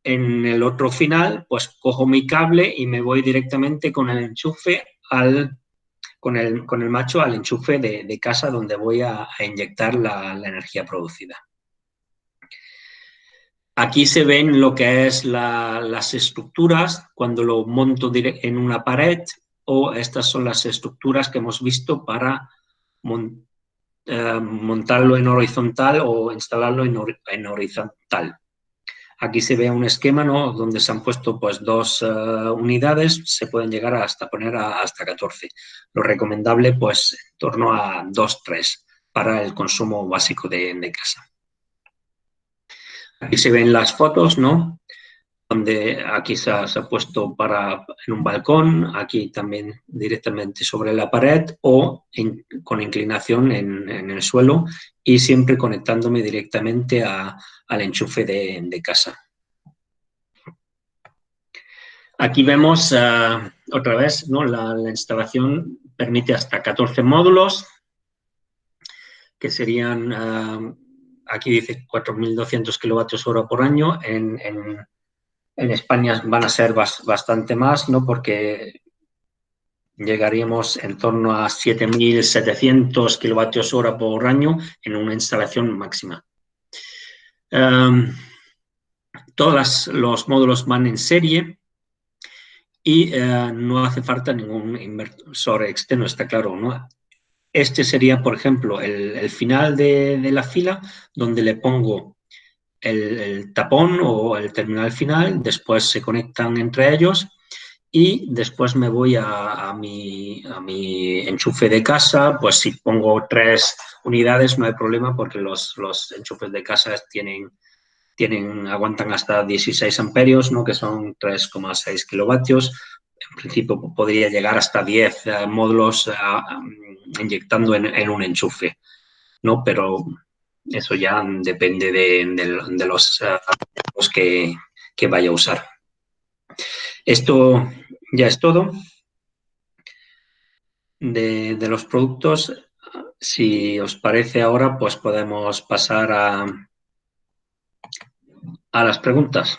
en el otro final, pues cojo mi cable y me voy directamente con el enchufe con el macho al enchufe de casa, donde voy a inyectar la energía producida. Aquí se ven lo que es las estructuras cuando lo monto en una pared, o estas son las estructuras que hemos visto para montarlo en horizontal o instalarlo en horizontal. Aquí se ve un esquema, ¿no? Donde se han puesto pues 2 unidades, se pueden llegar hasta poner hasta 14. Lo recomendable pues en torno a 2-3 para el consumo básico de casa. Aquí se ven las fotos, ¿no? Donde aquí se ha puesto en un balcón, aquí también directamente sobre la pared o con inclinación en el suelo, y siempre conectándome directamente al enchufe de casa. Aquí vemos otra vez, ¿no? La instalación permite hasta 14 módulos, que serían, aquí dice 4.200 kilovatios hora por año. En España van a ser bastante más, ¿no? Porque llegaríamos en torno a 7.700 kilovatios hora por año en una instalación máxima. Todos los módulos van en serie y no hace falta ningún inversor externo, está claro, ¿no? Este sería, por ejemplo, el final de la fila, donde le pongo el tapón o el terminal final, después se conectan entre ellos y después me voy a mi enchufe de casa. Pues si pongo 3 unidades no hay problema porque los enchufes de casa aguantan hasta 16 amperios, ¿no? Que son 3,6 kilovatios. En principio podría llegar hasta 10 módulos inyectando en un enchufe, ¿no? Pero eso ya depende de los que vaya a usar. Esto ya es todo de los productos. Si os parece ahora, pues podemos pasar a las preguntas.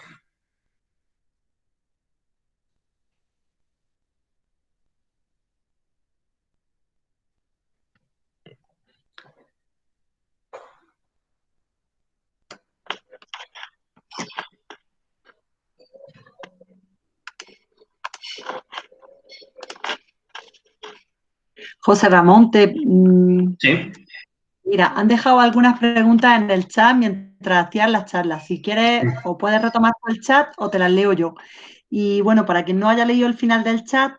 José Ramón, Sí. Mira, han dejado algunas preguntas en el chat mientras hacías las charlas. Si quieres, o puedes retomar el chat o te las leo yo. Y bueno, para quien no haya leído el final del chat,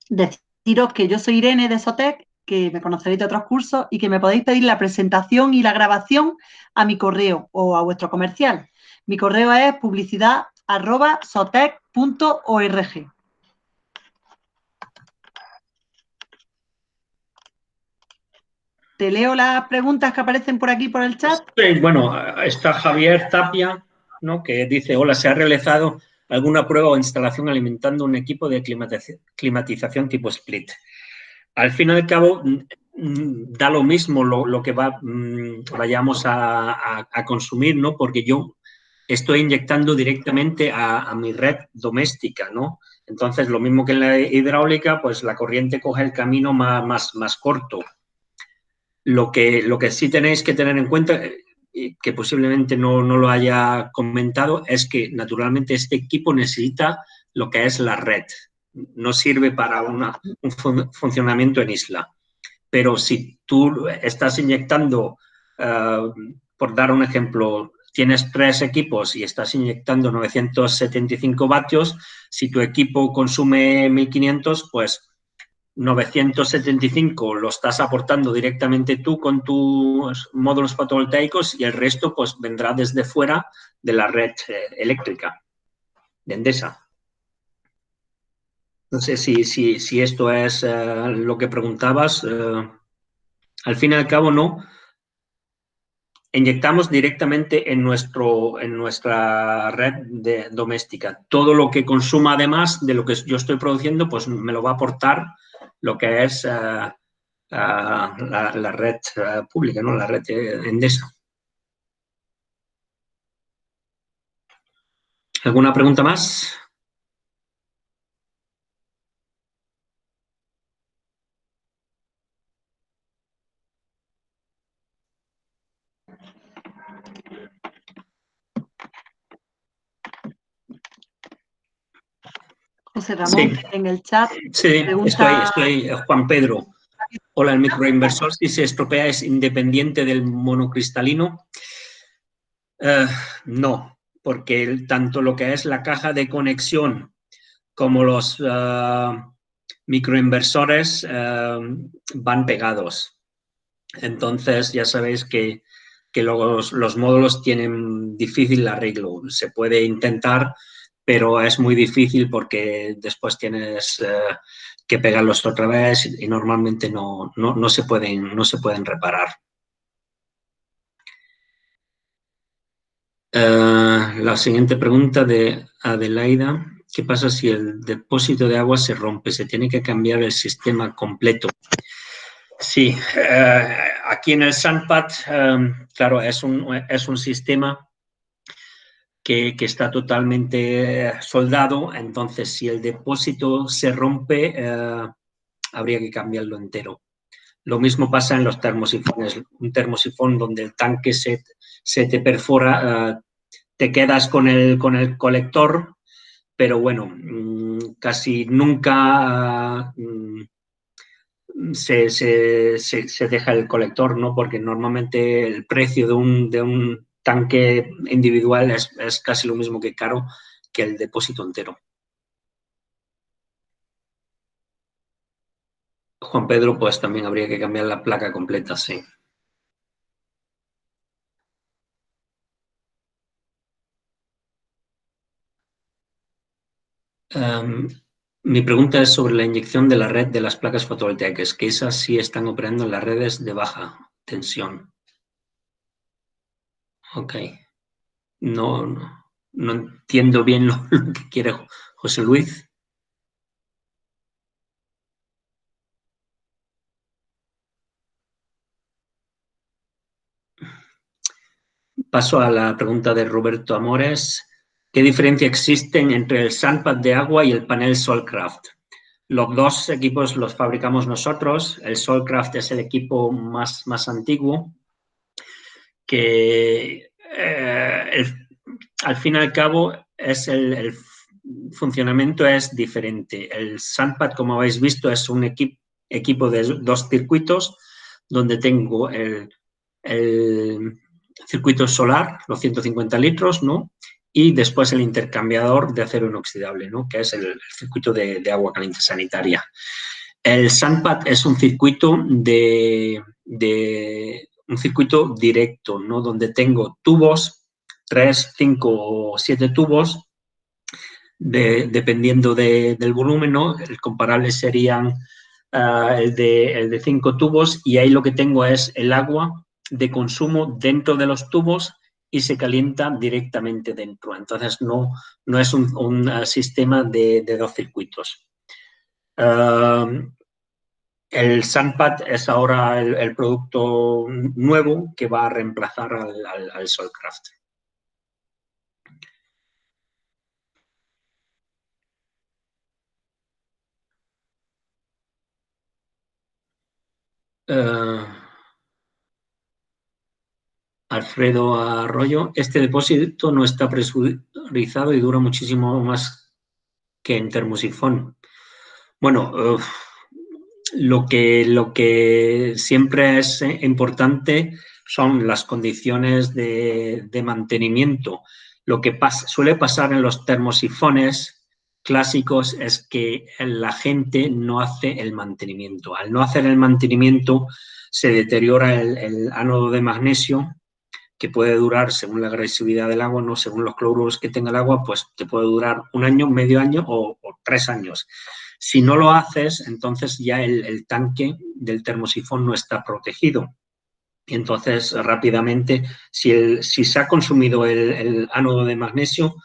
deciros que yo soy Irene de Sotec, que me conoceréis de otros cursos y que me podéis pedir la presentación y la grabación a mi correo o a vuestro comercial. Mi correo es publicidad@sotec.org. ¿Te leo las preguntas que aparecen por aquí por el chat? Sí, bueno, está Javier Tapia, ¿no? Que dice: hola, ¿se ha realizado alguna prueba o instalación alimentando un equipo de climatización tipo split? Al fin y al cabo, da lo mismo lo que vayamos a consumir, ¿no? Porque yo estoy inyectando directamente a mi red doméstica, ¿no? Entonces, lo mismo que en la hidráulica, pues la corriente coge el camino más corto. Lo que sí tenéis que tener en cuenta, que posiblemente no lo haya comentado, es que naturalmente este equipo necesita lo que es la red. No sirve para un funcionamiento en isla. Pero si tú estás inyectando, por dar un ejemplo, tienes 3 equipos y estás inyectando 975 vatios, si tu equipo consume 1500, pues 975 lo estás aportando directamente tú con tus módulos fotovoltaicos y el resto pues vendrá desde fuera de la red eléctrica de Endesa. No sé si esto es lo que preguntabas. Al fin y al cabo, no. Inyectamos directamente en nuestra red doméstica. Todo lo que consuma además de lo que yo estoy produciendo, pues me lo va a aportar lo que es la red pública, ¿no? La red Endesa. ¿Alguna pregunta más? José Ramón, sí. En el chat. Sí, estoy Juan Pedro. Hola, el microinversor, si se estropea, ¿es independiente del monocristalino? No, porque tanto lo que es la caja de conexión como los microinversores van pegados. Entonces, ya sabéis que los módulos tienen difícil arreglo. Se puede intentar, pero es muy difícil porque después tienes que pegarlos otra vez y normalmente no se pueden reparar. La siguiente pregunta de Adelaida: ¿qué pasa si el depósito de agua se rompe? ¿Se tiene que cambiar el sistema completo? Sí, aquí en el SandPad, claro, es un sistema que está totalmente soldado, entonces si el depósito se rompe, habría que cambiarlo entero. Lo mismo pasa en los termosifones. Un termosifón donde el tanque se te perfora, te quedas con el colector pero bueno, casi nunca se deja el colector, ¿no? Porque normalmente el precio de un tanque individual es casi lo mismo que caro que el depósito entero. Juan Pedro, pues también habría que cambiar la placa completa, sí. Mi pregunta es sobre la inyección de la red de las placas fotovoltaicas, que esas sí están operando en las redes de baja tensión. Ok. No entiendo bien lo que quiere José Luis. Paso a la pregunta de Roberto Amores. ¿Qué diferencia existen entre el SunPad de agua y el panel Solcraft? Los dos equipos los fabricamos nosotros. El Solcraft es el equipo más antiguo, que al fin y al cabo es el funcionamiento es diferente. El SunPad, como habéis visto, es un equipo de 2 circuitos, donde tengo el circuito solar, los 150 litros, ¿no? Y después el intercambiador de acero inoxidable, ¿no? Que es el circuito de agua caliente sanitaria. El SunPad es un circuito un circuito directo, ¿no? Donde tengo tubos, 3, 5 o 7 tubos, dependiendo del volumen, ¿no? El comparable serían el de 5 tubos, y ahí lo que tengo es el agua de consumo dentro de los tubos y se calienta directamente dentro. Entonces no es un sistema de 2 circuitos. El SunPad es ahora el producto nuevo que va a reemplazar al Solcraft. Alfredo Arroyo, este depósito no está presurizado y dura muchísimo más que en termosifón. Bueno, lo que siempre es importante son las condiciones de mantenimiento. Lo que suele pasar en los termosifones clásicos es que la gente no hace el mantenimiento. Al no hacer el mantenimiento se deteriora el ánodo de magnesio, que puede durar, según la agresividad del agua, no según los cloruros que tenga el agua, pues te puede durar 1 año, medio año o 3 años. Si no lo haces, entonces ya el tanque del termosifón no está protegido. Y entonces, rápidamente, si se ha consumido el ánodo de magnesio,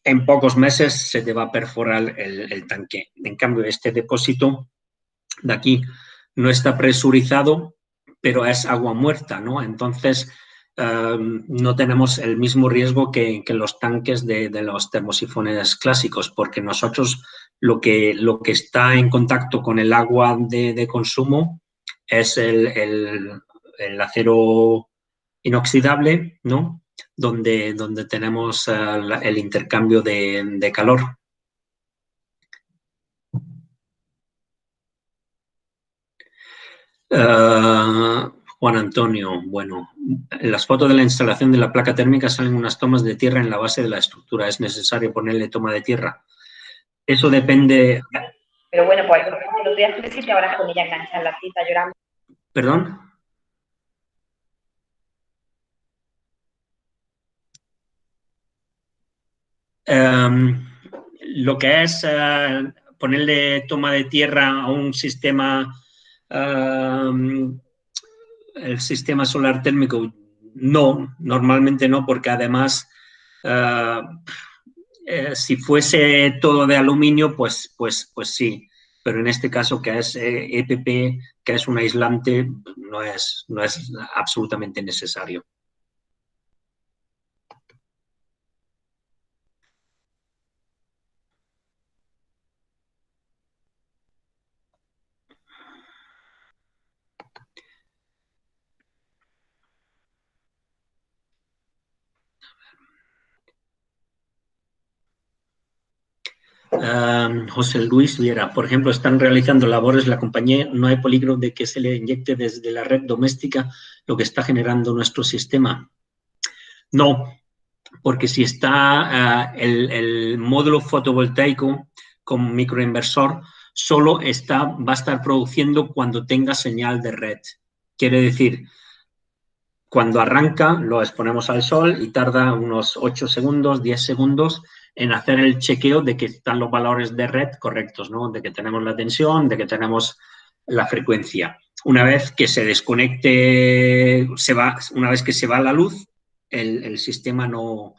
en pocos meses se te va a perforar el tanque. En cambio, este depósito de aquí no está presurizado, pero es agua muerta, ¿no? Entonces, no tenemos el mismo riesgo que los tanques de los termosifones clásicos, porque nosotros lo que está en contacto con el agua de consumo es el acero inoxidable, ¿no? Donde tenemos el intercambio de calor. Juan Antonio, bueno, en las fotos de la instalación de la placa térmica salen unas tomas de tierra en la base de la estructura. ¿Es necesario ponerle toma de tierra? Eso depende. Pero bueno, pues los días 3 7 horas con ella enganchada en la cita llorando. ¿Perdón? Lo que es ponerle toma de tierra a un sistema, el sistema solar térmico, no, normalmente no, porque además, si fuese todo de aluminio, pues sí, pero en este caso, que es EPP, que es un aislante, no es absolutamente necesario. José Luis Viera, por ejemplo, están realizando labores la compañía, no hay peligro de que se le inyecte desde la red doméstica lo que está generando nuestro sistema. No, porque si está el módulo fotovoltaico con microinversor, solo va a estar produciendo cuando tenga señal de red. Quiere decir, cuando arranca, lo exponemos al sol y tarda unos 8 segundos, 10 segundos en hacer el chequeo de que están los valores de red correctos, ¿no? De que tenemos la tensión, de que tenemos la frecuencia. Una vez que se desconecte, una vez que se va la luz, el sistema no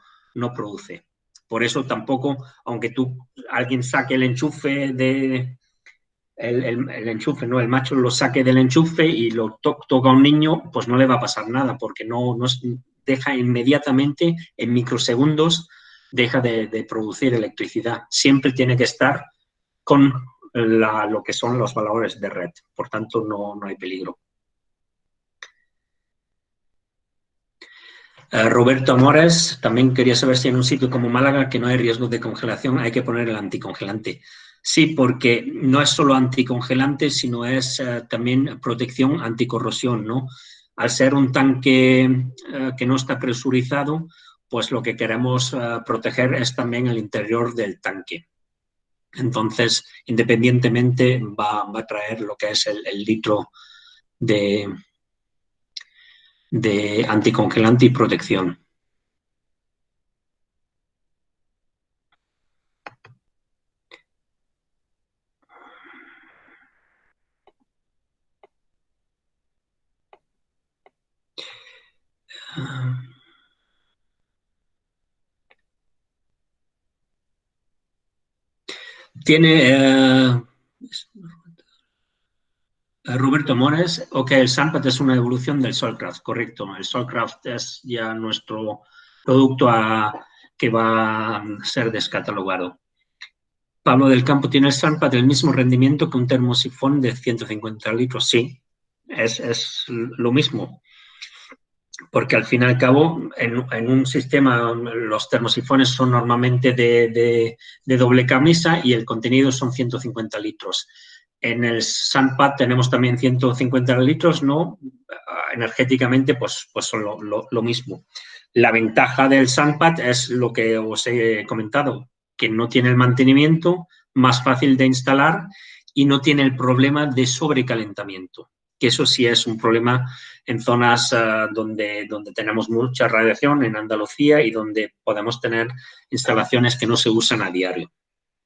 produce. Por eso tampoco, aunque alguien saque el enchufe el enchufe, ¿no? El macho lo saque del enchufe y lo toca a un niño, pues no le va a pasar nada, porque no deja inmediatamente, en microsegundos, deja de producir electricidad. Siempre tiene que estar con lo que son los valores de red. Por tanto, no hay peligro. Roberto Amores también quería saber si en un sitio como Málaga, que no hay riesgo de congelación, hay que poner el anticongelante. Sí, porque no es solo anticongelante, sino es también protección anticorrosión, ¿no? Al ser un tanque que no está presurizado, pues lo que queremos proteger es también el interior del tanque. Entonces, independientemente, va a traer lo que es el litro de anticongelante y protección. Tiene Roberto Mores, ok, el Sunpat es una evolución del Solcraft, correcto. El Solcraft es ya nuestro producto que va a ser descatalogado. Pablo del Campo, ¿tiene el Sunpat el mismo rendimiento que un termosifón de 150 litros? Sí, es lo mismo. Porque al fin y al cabo, en un sistema, los termosifones son normalmente de doble camisa y el contenido son 150 litros. En el Sunpat tenemos también 150 litros, ¿no? Energéticamente, pues son lo mismo. La ventaja del Sunpat es lo que os he comentado, que no tiene el mantenimiento, más fácil de instalar y no tiene el problema de sobrecalentamiento, que eso sí es un problema en zonas donde tenemos mucha radiación, en Andalucía, y donde podemos tener instalaciones que no se usan a diario.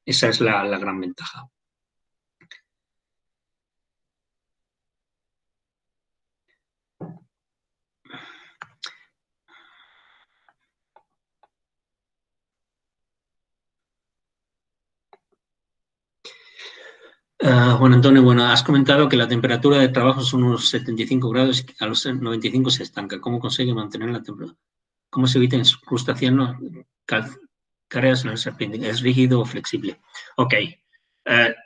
Esa es la gran ventaja. Juan Antonio, bueno, has comentado que la temperatura de trabajo son unos 75 grados y a los 95 se estanca. ¿Cómo consigue mantener la temperatura? ¿Cómo se evita incrustación calcáreas en el serpentín? ¿Es rígido o flexible? Ok.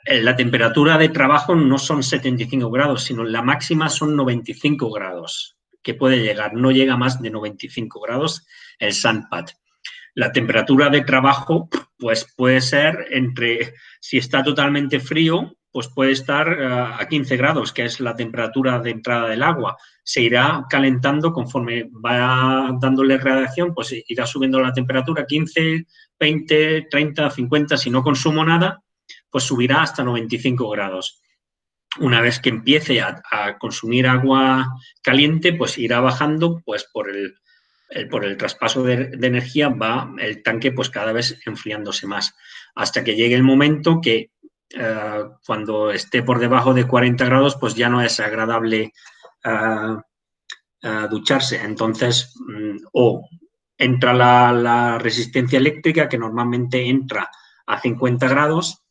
La temperatura de trabajo no son 75 grados, sino la máxima son 95 grados, que puede llegar, no llega más de 95 grados el Sunpat. La temperatura de trabajo, pues puede ser si está totalmente frío, pues puede estar a 15 grados, que es la temperatura de entrada del agua. Se irá calentando conforme va dándole radiación, pues irá subiendo la temperatura 15, 20, 30, 50. Si no consumo nada, pues subirá hasta 95 grados. Una vez que empiece a consumir agua caliente, pues irá bajando, pues por el traspaso de energía va el tanque pues cada vez enfriándose más, hasta que llegue el momento que cuando esté por debajo de 40 grados, pues ya no es agradable ducharse. Entonces, o entra la resistencia eléctrica, que normalmente entra a 50 grados,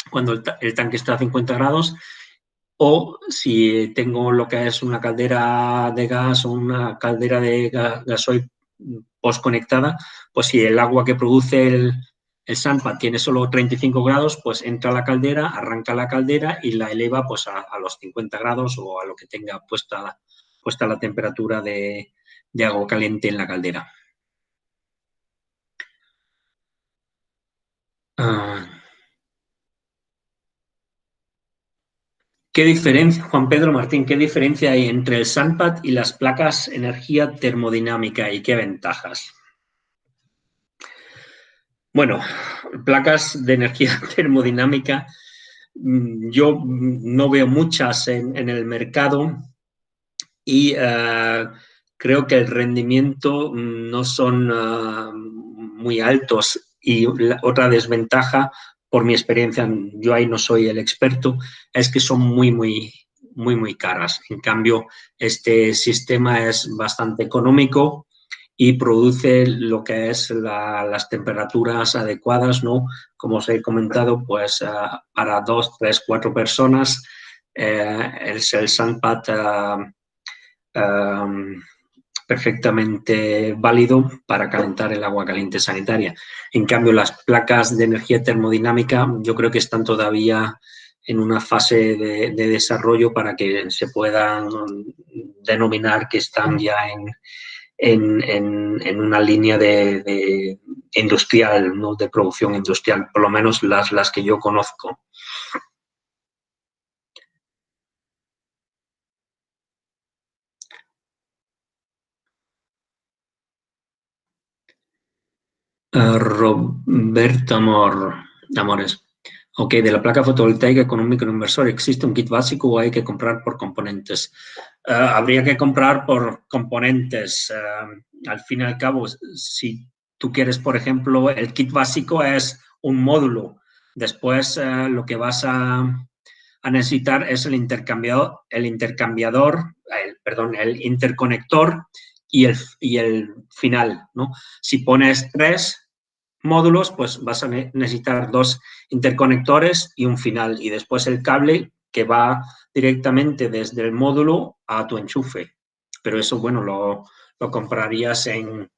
cuando el tanque está a 50 grados, o si tengo lo que es una caldera de gas o una caldera de gasoil postconectada, pues si el agua que produce el Sunpat tiene solo 35 grados, pues entra a la caldera, arranca la caldera y la eleva pues a los 50 grados o a lo que tenga puesta la temperatura de agua caliente en la caldera. ¿Qué diferencia, Juan Pedro Martín, qué diferencia hay entre el SunPad y las placas energía termodinámica y qué ventajas? Bueno, placas de energía termodinámica, yo no veo muchas en el mercado y creo que el rendimiento no son muy altos. Y otra desventaja, por mi experiencia, yo ahí no soy el experto, es que son muy caras. En cambio, este sistema es bastante económico y produce lo que es las temperaturas adecuadas, ¿no? Como os he comentado, pues para 2, 3, 4 personas es el SunPad perfectamente válido para calentar el agua caliente sanitaria. En cambio, las placas de energía termodinámica yo creo que están todavía en una fase de desarrollo para que se puedan denominar que están ya en una línea de industrial, ¿no? De producción industrial, por lo menos las que yo conozco. Roberto Amores. Ok, de la placa fotovoltaica con un microinversor, ¿existe un kit básico o hay que comprar por componentes? Habría que comprar por componentes. Al fin y al cabo, si tú quieres, por ejemplo, el kit básico es un módulo. Después lo que vas a necesitar es el interconector y el final, ¿no? Si pones 3 módulos, pues vas a necesitar 2 interconectores y un final, y después el cable que va directamente desde el módulo a tu enchufe. Pero eso, bueno, lo comprarías en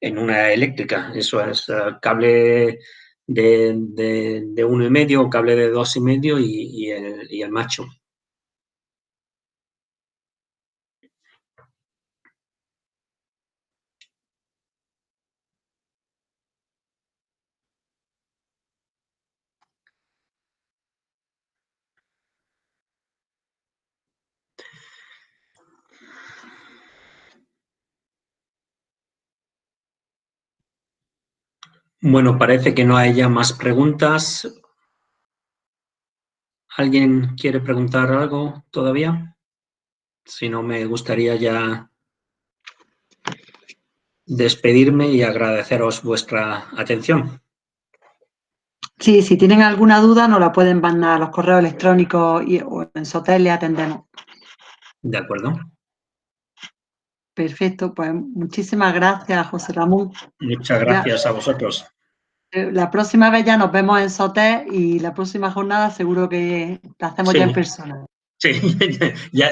una eléctrica. Eso es cable de 1,5, cable de 2,5 y el macho. Bueno, parece que no hay ya más preguntas. ¿Alguien quiere preguntar algo todavía? Si no, me gustaría ya despedirme y agradeceros vuestra atención. Sí, si tienen alguna duda nos la pueden mandar a los correos electrónicos o en Sotel le atendemos. De acuerdo. Perfecto, pues muchísimas gracias, José Ramón. Muchas gracias a vosotros. La próxima vez ya nos vemos en Sotel y la próxima jornada seguro que la hacemos ya en persona. Sí, ya